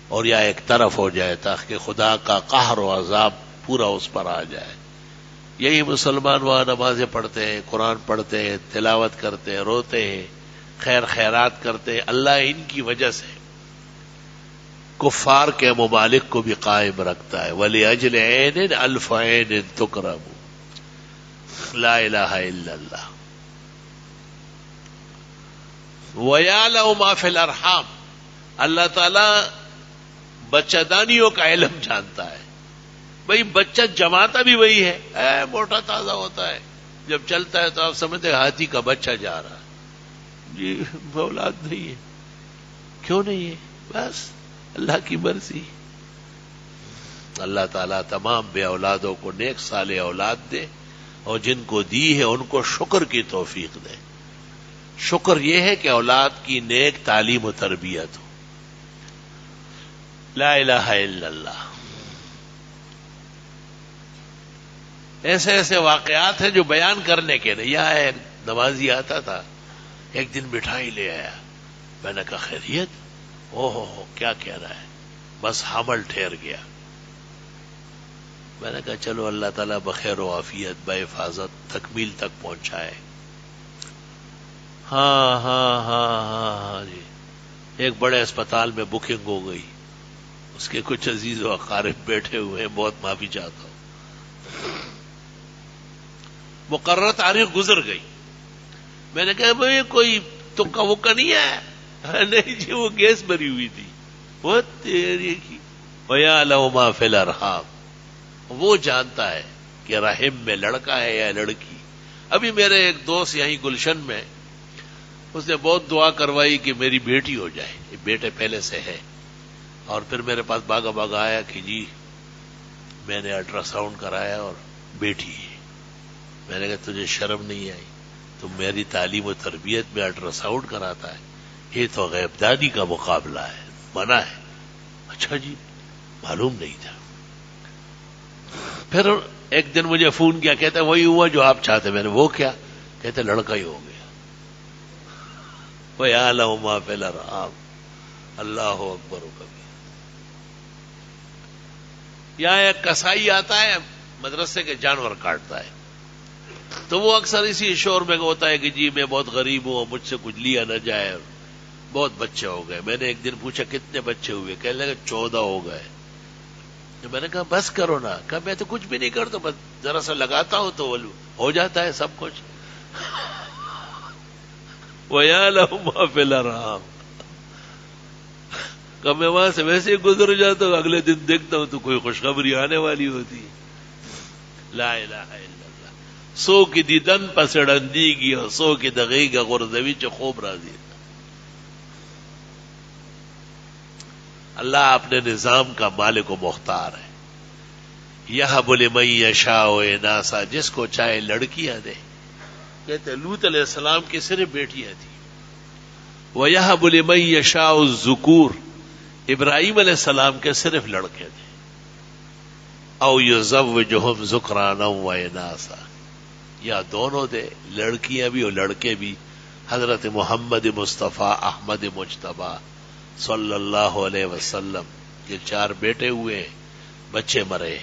اور یا ایک طرف ہو جائے تاکہ خدا کا قہر و عذاب پورا اس پر آ جائے. یہی مسلمان وہاں نمازیں پڑھتے ہیں، قرآن پڑھتے ہیں، تلاوت کرتے ہیں، روتے ہیں، خیر خیرات کرتے ہیں. اللہ ان کی وجہ سے کفار کے ممالک کو بھی قائم رکھتا ہے. وَلِأَجْلِ عَيْنٍ أَلْفَ عَيْنٍ تُكْرَمُ. لا الہ الا اللہ. وَيَعْلَمُ مَا فِي الْأَرْحَامِ، اللہ تعالیٰ بچہ دانیوں کا علم جانتا ہے. بھئی بچہ جماتا بھی وہی ہے، موٹا تازہ ہوتا ہے، جب چلتا ہے تو آپ سمجھتے ہیں ہاتھی کا بچہ جا رہا ہے. جی اولاد نہیں ہے. کیوں نہیں ہے؟ بس اللہ کی مرضی. اللہ تعالیٰ تمام بے اولادوں کو نیک صالح اولاد دے، اور جن کو دی ہے ان کو شکر کی توفیق دے. شکر یہ ہے کہ اولاد کی نیک تعلیم و تربیت ہو. لا الہ الا اللہ. ایسے ایسے واقعات ہیں جو بیان کرنے کے نہیں. یہاں ایک نمازی آتا تھا، ایک دن مٹھائی لے آیا. میں نے کہا خیریت؟ اوہ کیا کہنا ہے، بس حمل ٹھہر گیا۔ میں نے کہا چلو اللہ تعالیٰ بخیر و عافیت بحفاظت تکمیل تک پہنچائے۔ ہاں جی، ایک بڑے اسپتال میں بکنگ ہو گئی، اس کے کچھ عزیز و اقارب بیٹھے ہوئے ہیں، بہت معافی چاہتا ہوں۔ مقررہ تاریخ گزر گئی، میں نے کہا بھائی کوئی تکا وکا نہیں ہے؟ نہیں جی، وہ گیس بھری ہوئی تھی۔ وہ تیری کی وَيَعْلَمُ مَا فِي الْأَرْحَامِ، وہ جانتا ہے کہ رحم میں لڑکا ہے یا لڑکی۔ ابھی میرے ایک دوست یہیں گلشن میں، اس نے بہت دعا کروائی کہ میری بیٹی ہو جائے، یہ بیٹے پہلے سے ہے، اور پھر میرے پاس باغا باغا آیا کہ جی میں نے الٹرا ساؤنڈ کرایا اور بیٹی ہے۔ میں نے کہا تجھے شرم نہیں آئی؟ تو میری تعلیم و تربیت میں الٹرا ساؤنڈ کراتا ہے، یہ تو غیب دانی کا مقابلہ ہے، منع ہے۔ اچھا جی، معلوم نہیں تھا۔ پھر ایک دن مجھے فون کیا، کہتا ہے وہی ہوا جو آپ چاہتے۔ میں نے وہ کیا؟ کہتے لڑکا ہی ہو گیا۔ وَيَعْلَمُ مَا فِي الْأَرْحَامِ، اللہ اکبر و کبیر۔ یہاں ایک کسائی آتا ہے مدرسے کے جانور کاٹتا ہے، تو وہ اکثر اسی شور میں ہوتا ہے کہ جی میں بہت غریب ہوں، مجھ سے کچھ لیا نہ جائے، بہت بچے ہو گئے۔ میں نے ایک دن پوچھا کتنے بچے ہوئے؟ کہنے لگے 14 ہو گئے۔ میں نے کہا بس کرو نا۔ کہا میں تو کچھ بھی نہیں کرتا، بس ذرا سا لگاتا ہوں تو ہو جاتا ہے سب کچھ۔ وَيَعْلَمُ مَا فِي الْأَرْحَامِ، کہ میں وہاں سے ویسے ہی گزر جاتا ہوں، اگلے دن دیکھتا ہوں تو کوئی خوشخبری آنے والی ہوتی ہے۔ لا الہ الا اللہ۔ سو کی دیدن پسڑن دیگی اور سو کی دغی کا غرزوی چ خوب راضی۔ اللہ اپنے نظام کا مالک و مختار ہے۔ یہب لمن یشاء اناسا، جس کو چاہے لڑکیاں دے۔ کہتے لوط علیہ السلام کی صرف بیٹیاں تھیں۔ وَيَهَبُ لِمَن يَشَاءُ الذُّكُورَ، ابراہیم علیہ السلام کے صرف لڑکے تھے۔ او يُزَوِّجُهُمْ ذُكْرَانًا وَإِنَاثًا، یا دونوں دے، لڑکیاں بھی اور لڑکے بھی۔ حضرت محمد مصطفیٰ احمد مجتبیٰ صلی اللہ علیہ وسلم کے 4 بیٹے ہوئے، بچے مرے،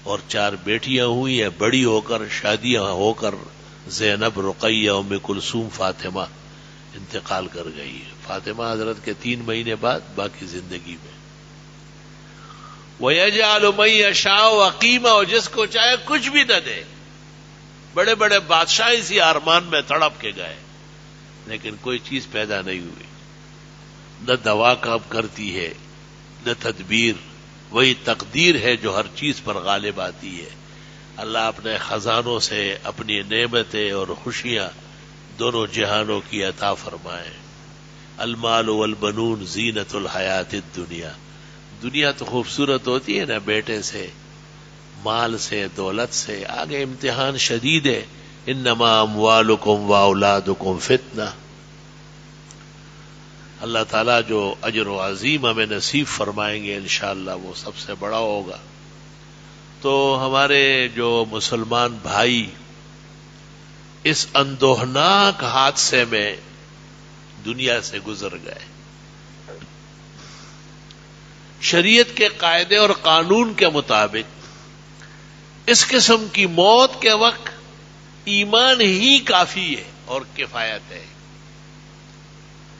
اور 4 بیٹیاں ہوئی ہیں، بڑی ہو کر شادیاں ہو کر زینب، رقیہ، ام کلثوم، فاطمہ انتقال کر گئی۔ فاطمہ حضرت کے 3 مہینے بعد، باقی زندگی میں۔ وَيَجْعَلُ مَن يَشَاءُ عَقِيمًا، اور جس کو چاہے کچھ بھی نہ دے۔ بڑے بڑے بادشاہ اسی ارمان میں تڑپ کے گئے، لیکن کوئی چیز پیدا نہیں ہوئی۔ نہ دوا کام کرتی ہے، نہ تدبیر، وہی تقدیر ہے جو ہر چیز پر غالب آتی ہے۔ اللہ اپنے خزانوں سے اپنی نعمتیں اور خوشیاں دونوں جہانوں کی عطا فرمائے۔ المال والبنون زینت الحیات الدنیا، دنیا تو خوبصورت ہوتی ہے نا بیٹے سے، مال سے، دولت سے، آگے امتحان شدید ہے۔ انما اموالکم واولادکم فتنہ، اللہ تعالیٰ جو اجر و عظیم ہمیں نصیب فرمائیں گے انشاءاللہ وہ سب سے بڑا ہوگا۔ تو ہمارے جو مسلمان بھائی اس اندوہناک حادثے میں دنیا سے گزر گئے، شریعت کے قاعدے اور قانون کے مطابق اس قسم کی موت کے وقت ایمان ہی کافی ہے اور کفایت ہے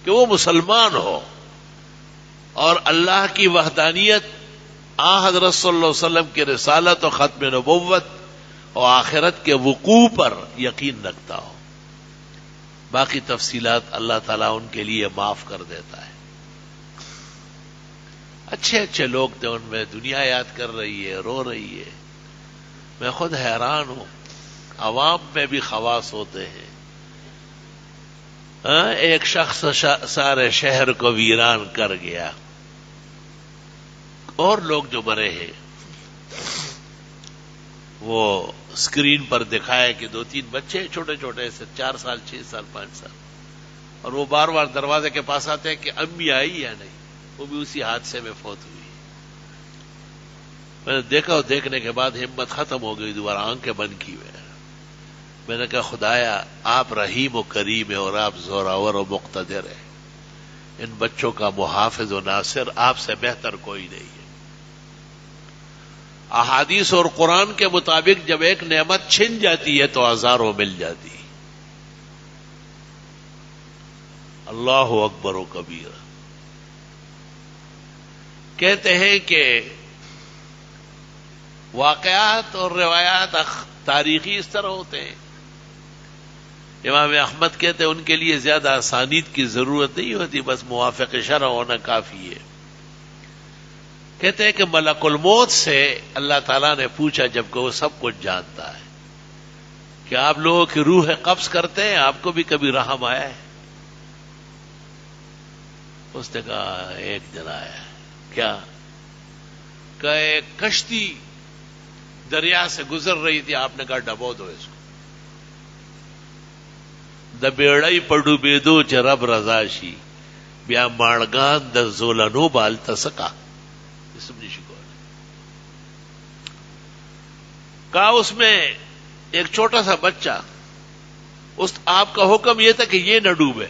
کہ وہ مسلمان ہو اور اللہ کی وحدانیت، حضرت صلی اللہ علیہ وسلم کی رسالت و ختم نبوت اور آخرت کے وقوع پر یقین رکھتا ہو۔ باقی تفصیلات اللہ تعالیٰ ان کے لیے معاف کر دیتا ہے۔ اچھے اچھے لوگ تھے ان میں، دنیا یاد کر رہی ہے، رو رہی ہے۔ میں خود حیران ہوں، عوام میں بھی خواص ہوتے ہیں۔ ایک شخص سارے شہر کو ویران کر گیا، اور لوگ جو مرے ہیں وہ اسکرین پر دکھائے کہ 2-3 بچے چھوٹے چھوٹے سے 4 سال 6 سال 5 سال، اور وہ بار بار دروازے کے پاس آتے ہیں کہ امی آئی یا نہیں، وہ بھی اسی حادثے میں فوت ہوئی۔ میں نے دیکھا، اور دیکھنے کے بعد ہمت ختم ہو گئی، دوبارہ آنکھیں بند کی ہوئے۔ میں نے کہا خدایا آپ رحیم و کریم ہے اور آپ زوراور و مقتدر ہے، ان بچوں کا محافظ و ناصر آپ سے بہتر کوئی نہیں ہے۔ احادیث اور قرآن کے مطابق جب ایک نعمت چھن جاتی ہے تو ہزاروں مل جاتی ہے۔ اللہ اکبر و کبیر۔ کہتے ہیں کہ واقعات اور روایات تاریخی اس طرح ہوتے ہیں۔ امام احمد کہتے ہیں ان کے لیے زیادہ اسانید کی ضرورت نہیں ہوتی، بس موافق شرع ہونا کافی ہے۔ کہتے ہیں کہ ملک الموت سے اللہ تعالیٰ نے پوچھا، جبکہ وہ سب کچھ جانتا ہے، کہ آپ لوگوں کی روح قبض کرتے ہیں، آپ کو بھی کبھی رحم آیا ہے؟ اس نے کہا ایک دن آیا ہے۔ کیا؟ کہ ایک کشتی دریا سے گزر رہی تھی، آپ نے کہا ڈبو دو اس کو۔ د بیڑئی پڑو بیدو چ رب رضاشی بیا ماڑگان د زولنو بال تسکا اسم نشکو۔ کہا اس میں ایک چھوٹا سا بچہ، اس آپ کا حکم یہ تھا کہ یہ نہ ڈوبے،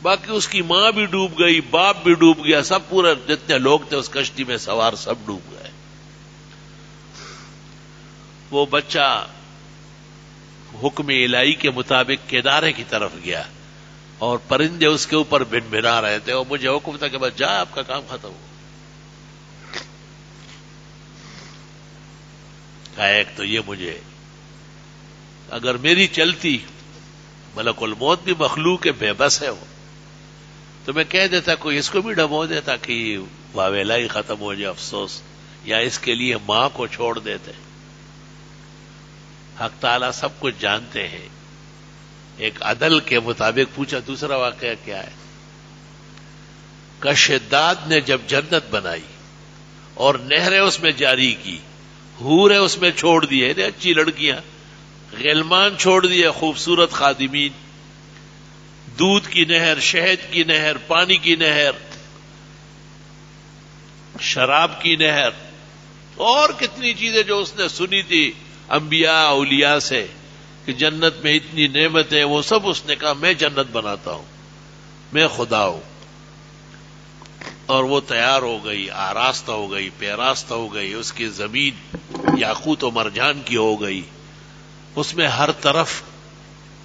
باقی اس کی ماں بھی ڈوب گئی، باپ بھی ڈوب گیا، سب پورے جتنے لوگ تھے اس کشتی میں سوار سب ڈوب گئے۔ وہ بچہ حکم الہی کے مطابق کنارے کی طرف گیا اور پرندے اس کے اوپر بنبنا رہے تھے، اور مجھے حکم تھا کہ بس جا، آپ کا کام ختم ہو۔ کہا ایک تو یہ مجھے، اگر میری چلتی، ملک الموت بھی مخلوق ہے، بے بس ہے وہ، تو میں کہہ دیتا کوئی اس کو بھی ڈبو دیتا کہ واویلا ہی ختم ہو جائے، افسوس، یا اس کے لیے ماں کو چھوڑ دیتے۔ حق تعالیٰ سب کچھ جانتے ہیں۔ ایک عدل کے مطابق پوچھا دوسرا واقعہ کیا ہے؟ کہ شداد نے جب جنت بنائی اور نہریں اس میں جاری کی، حوریں اس میں چھوڑ دیے، اچھی لڑکیاں، غلمان چھوڑ دیے، خوبصورت خادمین، دودھ کی نہر، شہد کی نہر، پانی کی نہر، شراب کی نہر، اور کتنی چیزیں جو اس نے سنی تھی انبیاء اولیاء سے کہ جنت میں اتنی نعمتیں، وہ سب اس نے کہا میں جنت بناتا ہوں، میں خدا ہوں۔ اور وہ تیار ہو گئی، آراستہ ہو گئی، پیراستہ ہو گئی، اس کی زمین یاقوت و مرجان کی ہو گئی، اس میں ہر طرف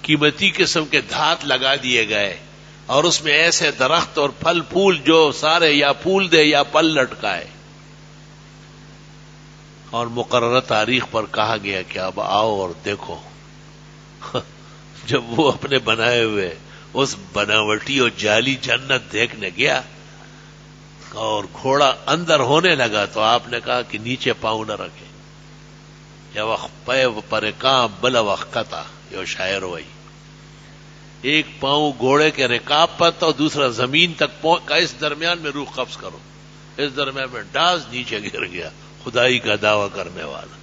قیمتی قسم کے دھات لگا دیے گئے، اور اس میں ایسے درخت اور پھل پھول جو سارے یا پھول دے یا پل لٹکائے، اور مقررہ تاریخ پر کہا گیا کہ اب آؤ اور دیکھو۔ جب وہ اپنے بنائے ہوئے اس بناوٹی اور جعلی جنت دیکھنے گیا اور گھوڑا اندر ہونے لگا تو آپ نے کہا کہ نیچے پاؤں نہ رکھے، یا وقت پے پر کام بلا وقتا، یہ شاعر ہوئی، ایک پاؤں گھوڑے کے رکاب پر تو دوسرا زمین تک کا، اس درمیان میں روح قبض کرو، اس درمیان میں ڈاز نیچے گر گیا، خدائی کا دعویٰ کرنے والا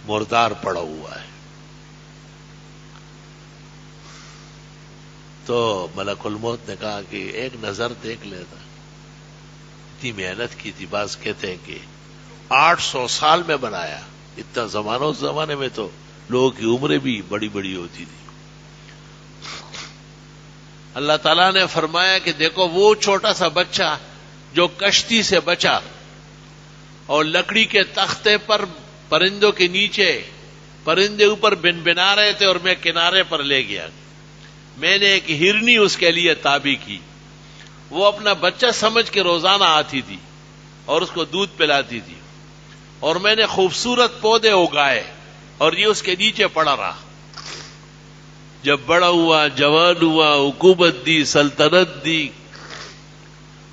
مردار پڑا ہوا ہے۔ تو ملک الموت نے کہا کہ ایک نظر دیکھ لیتا، اتنی محنت کی تھی، بعض کہتے ہیں کہ 800 سال میں بنایا، اتنا زمانہ، اس زمانے میں تو لوگوں کی عمریں بھی بڑی بڑی ہوتی تھی۔ اللہ تعالیٰ نے فرمایا کہ دیکھو وہ چھوٹا سا بچہ جو کشتی سے بچا اور لکڑی کے تختے پر پرندوں کے نیچے پرندے اوپر بنبنا رہے تھے اور میں کنارے پر لے گیا، میں نے ایک ہرنی اس کے لیے تابع کی، وہ اپنا بچہ سمجھ کے روزانہ آتی تھی اور اس کو دودھ پلاتی تھی، اور میں نے خوبصورت پودے اگائے اور یہ اس کے نیچے پڑا رہا۔ جب بڑا ہوا، جوان ہوا، حکومت دی، سلطنت دی،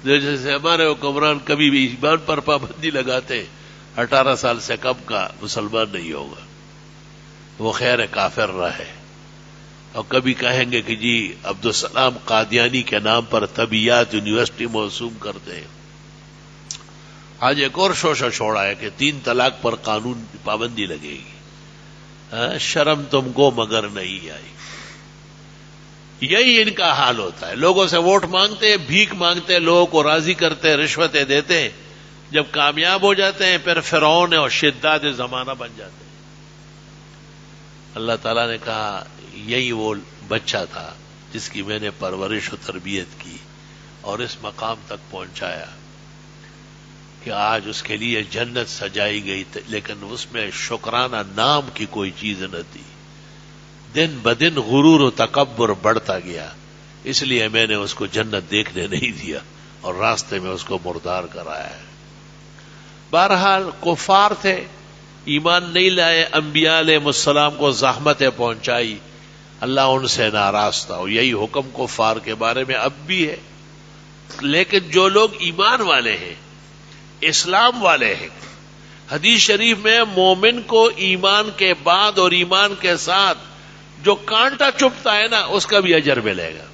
جیسے ہمارے حکمران کبھی بھی ایمان پر پابندی لگاتے 18 سال سے کم کا مسلمان نہیں ہوگا، وہ خیر کافر رہے، اور کبھی کہیں گے کہ جی عبدالسلام قادیانی کے نام پر طبیعیات یونیورسٹی موسوم کرتے ہیں۔ آج ایک اور شوشہ چھوڑا ہے کہ 3 طلاق پر قانون پابندی لگے گی، شرم تم کو مگر نہیں آئی۔ یہی ان کا حال ہوتا ہے، لوگوں سے ووٹ مانگتے ہیں، بھیک مانگتے ہیں، لوگوں کو راضی کرتے ہیں، رشوتیں دیتے ہیں، جب کامیاب ہو جاتے ہیں پھر فرعون اور شداد زمانہ بن جاتے ہیں۔ اللہ تعالیٰ نے کہا یہی وہ بچہ تھا جس کی میں نے پرورش و تربیت کی اور اس مقام تک پہنچایا کہ آج اس کے لیے جنت سجائی گئی، لیکن اس میں شکرانہ نام کی کوئی چیز نہ تھی. دن بدن غرور و تکبر بڑھتا گیا، اس لیے میں نے اس کو جنت دیکھنے نہیں دیا اور راستے میں اس کو مردار کرایا ہے. بہرحال کفار تھے، ایمان نہیں لائے، انبیاء علیہ السلام کو زحمتیں پہنچائی، اللہ ان سے ناراض تھا، اور یہی حکم کفار کے بارے میں اب بھی ہے. لیکن جو لوگ ایمان والے ہیں، اسلام والے ہیں، حدیث شریف میں مومن کو ایمان کے بعد اور ایمان کے ساتھ جو کانٹا چبھتا ہے نا اس کا بھی اجر ملے گا،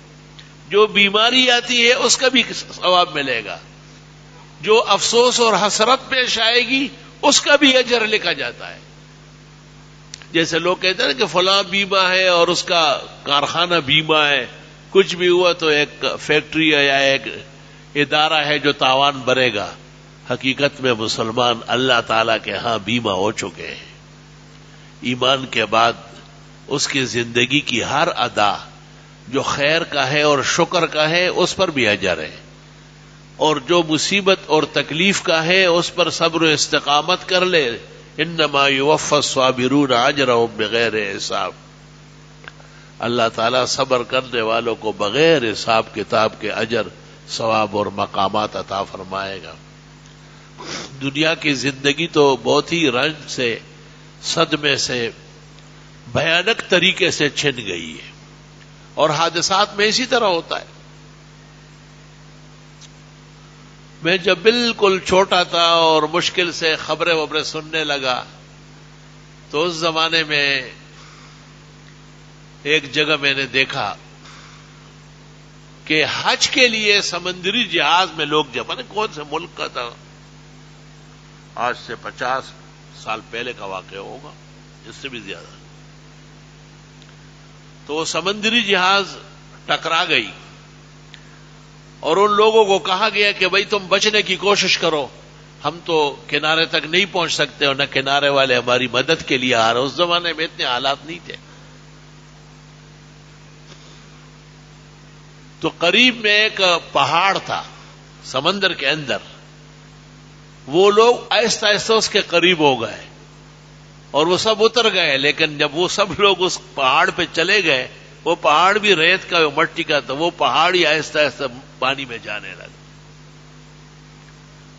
جو بیماری آتی ہے اس کا بھی ثواب ملے گا، جو افسوس اور حسرت پیش آئے گی اس کا بھی اجر لکھا جاتا ہے. جیسے لوگ کہتے ہیں کہ فلاں بیمہ ہے اور اس کا کارخانہ بیمہ ہے، کچھ بھی ہوا تو ایک فیکٹری یا ایک ادارہ ہے جو تاوان بھرے گا. حقیقت میں مسلمان اللہ تعالیٰ کے ہاں بیمہ ہو چکے ہیں. ایمان کے بعد اس کی زندگی کی ہر ادا جو خیر کا ہے اور شکر کا ہے اس پر بھی اجر ہے، اور جو مصیبت اور تکلیف کا ہے اس پر صبر و استقامت کر لے. انما یوفی الصابرون اجرهم بغیر حساب. اللہ تعالیٰ صبر کرنے والوں کو بغیر حساب کتاب کے اجر، ثواب اور مقامات عطا فرمائے گا. دنیا کی زندگی تو بہت ہی رنج سے، صدمے سے، بھیانک طریقے سے چھن گئی ہے، اور حادثات میں اسی طرح ہوتا ہے. میں جب بالکل چھوٹا تھا اور مشکل سے خبریں وبریں سننے لگا تو اس زمانے میں ایک جگہ میں نے دیکھا کہ حج کے لیے سمندری جہاز میں لوگ جب کون سے ملک کا تھا، آج سے 50 سال پہلے کا واقعہ ہوگا، اس سے بھی زیادہ. تو وہ سمندری جہاز ٹکرا گئی اور ان لوگوں کو کہا گیا کہ بھئی تم بچنے کی کوشش کرو، ہم تو کنارے تک نہیں پہنچ سکتے اور نہ کنارے والے ہماری مدد کے لیے آ رہے. اس زمانے میں اتنے حالات نہیں تھے. تو قریب میں ایک پہاڑ تھا سمندر کے اندر، وہ لوگ آہستہ آہستہ اس کے قریب ہو گئے اور وہ سب اتر گئے. لیکن جب وہ سب لوگ اس پہاڑ پہ چلے گئے، وہ پہاڑ بھی ریت کا مٹی کا تھا، وہ پہاڑ ہی آہستہ آہستہ پانی میں جانے لگا.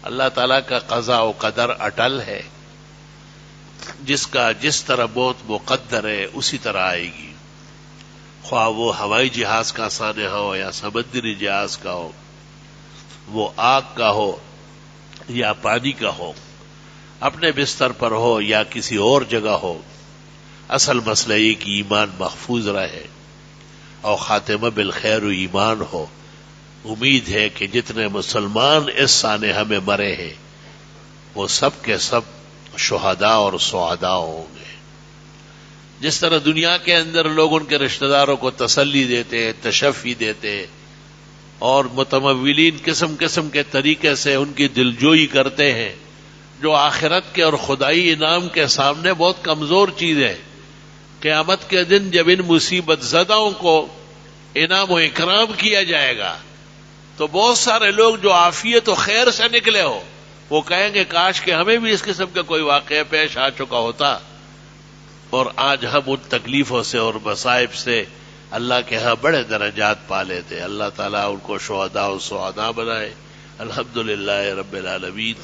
اللہ تعالیٰ کا قضاء و قدر اٹل ہے، جس کا جس طرح موت مقدر ہے اسی طرح آئے گی. خواہ وہ ہوائی جہاز کا سانحہ ہو یا سمندری جہاز کا ہو، وہ آگ کا ہو یا پانی کا ہو، اپنے بستر پر ہو یا کسی اور جگہ ہو. اصل مسئلہ یہ کہ ایمان محفوظ رہے اور خاتمہ بالخیر و ایمان ہو. امید ہے کہ جتنے مسلمان اس سانحہ میں مرے ہیں وہ سب کے سب شہداء اور سعداء ہوں گے. جس طرح دنیا کے اندر لوگ ان کے رشتہ داروں کو تسلی دیتے ہیں، تشفی دیتے ہیں، اور متمولین قسم قسم کے طریقے سے ان کی دلجوئی کرتے ہیں، جو آخرت کے اور خدائی انعام کے سامنے بہت کمزور چیز ہے. قیامت کے دن جب ان مصیبت زدوں کو انعام و اکرام کیا جائے گا تو بہت سارے لوگ جو عافیت و خیر سے نکلے ہو وہ کہیں گے کاش کہ ہمیں بھی اس قسم کا کوئی واقعہ پیش آ چکا ہوتا، اور آج ہم ان تکلیفوں سے اور مصائب سے اللہ کے ہاں بڑے درجات پا لیتے. اللہ تعالیٰ ان کو شہداء و سعداء بنائے. الحمدللہ رب العالمین.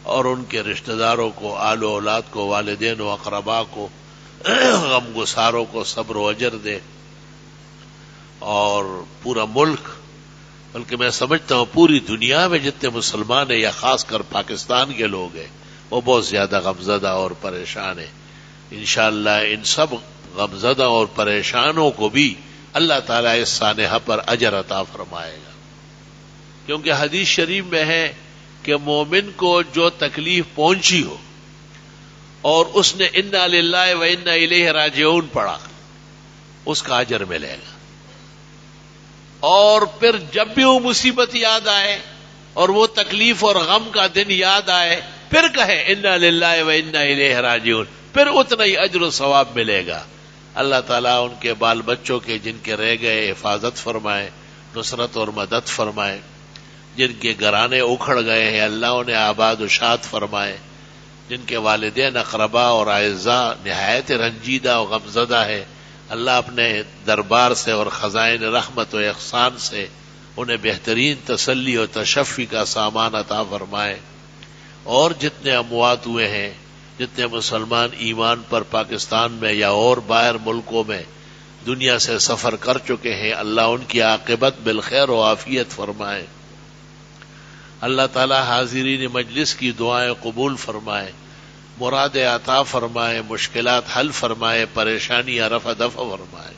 اور ان کے رشتہ داروں کو، آل و اولاد کو، والدین و اقرباء کو، غم گساروں کو صبر و اجر دے. اور پورا ملک، بلکہ میں سمجھتا ہوں پوری دنیا میں جتنے مسلمان ہیں یا خاص کر پاکستان کے لوگ ہیں وہ بہت زیادہ غمزدہ اور پریشان ہیں. انشاءاللہ ان سب غمزدہ اور پریشانوں کو بھی اللہ تعالیٰ اس سانحہ پر اجر عطا فرمائے گا. کیونکہ حدیث شریف میں ہے کہ مومن کو جو تکلیف پہنچی ہو اور اس نے انا للہ و انا الیہ راجعون پڑھا، اس کا اجر ملے گا. اور پھر جب بھی وہ مصیبت یاد آئے اور وہ تکلیف اور غم کا دن یاد آئے پھر کہے انا للہ و انا الیہ راجعون، پھر اتنا ہی اجر و ثواب ملے گا. اللہ تعالیٰ ان کے بال بچوں کے جن کے رہ گئے حفاظت فرمائے، نصرت اور مدد فرمائے، جن کے گھرانے اکھڑ گئے ہیں اللہ انہیں آباد و شاد فرمائے، جن کے والدین اقربا اور اعزاء نہایت رنجیدہ و غمزدہ ہے اللہ اپنے دربار سے اور خزائن رحمت و احسان سے انہیں بہترین تسلی و تشفی کا سامان عطا فرمائے، اور جتنے اموات ہوئے ہیں، جتنے مسلمان ایمان پر پاکستان میں یا اور باہر ملکوں میں دنیا سے سفر کر چکے ہیں اللہ ان کی عاقبت بالخیر و عافیت فرمائے، اللہ تعالی حاضرین مجلس کی دعائیں قبول فرمائے، مراد عطا فرمائے، مشکلات حل فرمائے، پریشانیاں رفع دفع فرمائے،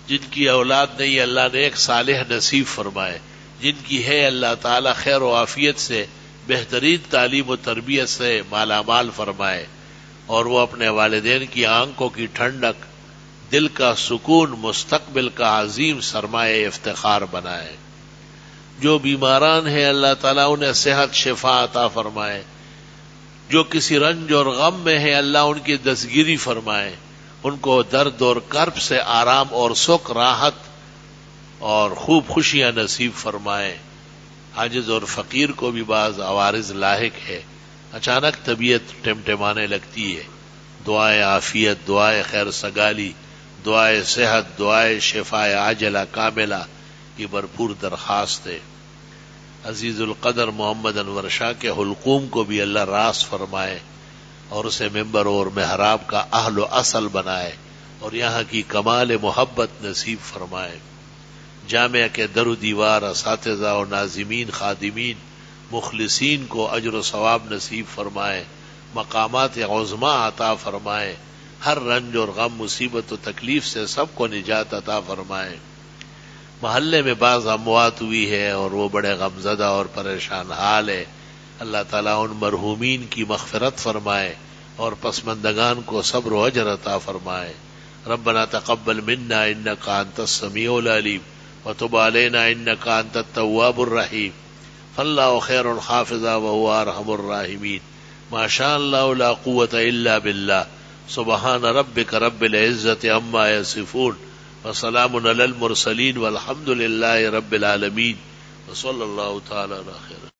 جن کی اولاد نہیں اللہ نے ایک صالح نصیب فرمائے، جن کی ہے اللہ تعالی خیر و عافیت سے بہترین تعلیم و تربیت سے مالا مال فرمائے، اور وہ اپنے والدین کی آنکھوں کی ٹھنڈک، دل کا سکون، مستقبل کا عظیم سرمایہ افتخار بنائے، جو بیماران ہیں اللہ تعالیٰ انہیں صحت شفا عطا فرمائے، جو کسی رنج اور غم میں ہیں اللہ ان کی دستگیری فرمائے، ان کو درد اور کرب سے آرام اور سکھ، راحت اور خوب خوشیاں نصیب فرمائے، عاجز اور فقیر کو بھی بعض عوارض لاحق ہے، اچانک طبیعت ٹمٹمانے لگتی ہے، دعائے عافیت، دعائے خیر سگالی، دعائے صحت، دعائے شفا عاجلہ کاملہ کی بھرپور درخواست ہے۔ عزیز القدر محمد انور شاہ کے حلقوم کو بھی اللہ راس فرمائے اور اسے ممبر اور محراب کا اہل و اصل بنائے اور یہاں کی کمال محبت نصیب فرمائے، جامعہ کے در و دیوار، اساتذہ و ناظمین، خادمین، مخلصین کو اجر و ثواب نصیب فرمائے، مقامات عظمیٰ عطا فرمائے، ہر رنج اور غم، مصیبت و تکلیف سے سب کو نجات عطا فرمائے۔ محلے میں بعض اموات ہوئی ہے اور وہ بڑے غمزدہ اور پریشان حال ہے، اللہ تعالیٰ ان مرحومین کی مغفرت فرمائے اور پسماندگان کو صبر و اجر عطا فرمائے۔ ربنا تقبل منا انک انت السمیع العلیم وتب علینا انک انت التواب الرحیم، فاللہ خیر حافظا وهو ارحم الراحمین، ما شاء اللہ لا قوة الا باللہ، سبحان ربک رب العزة عما یصفون وسلام علی المرسلین والحمد للہ رب العالمین، وصلی اللہ تعالی علی خیر۔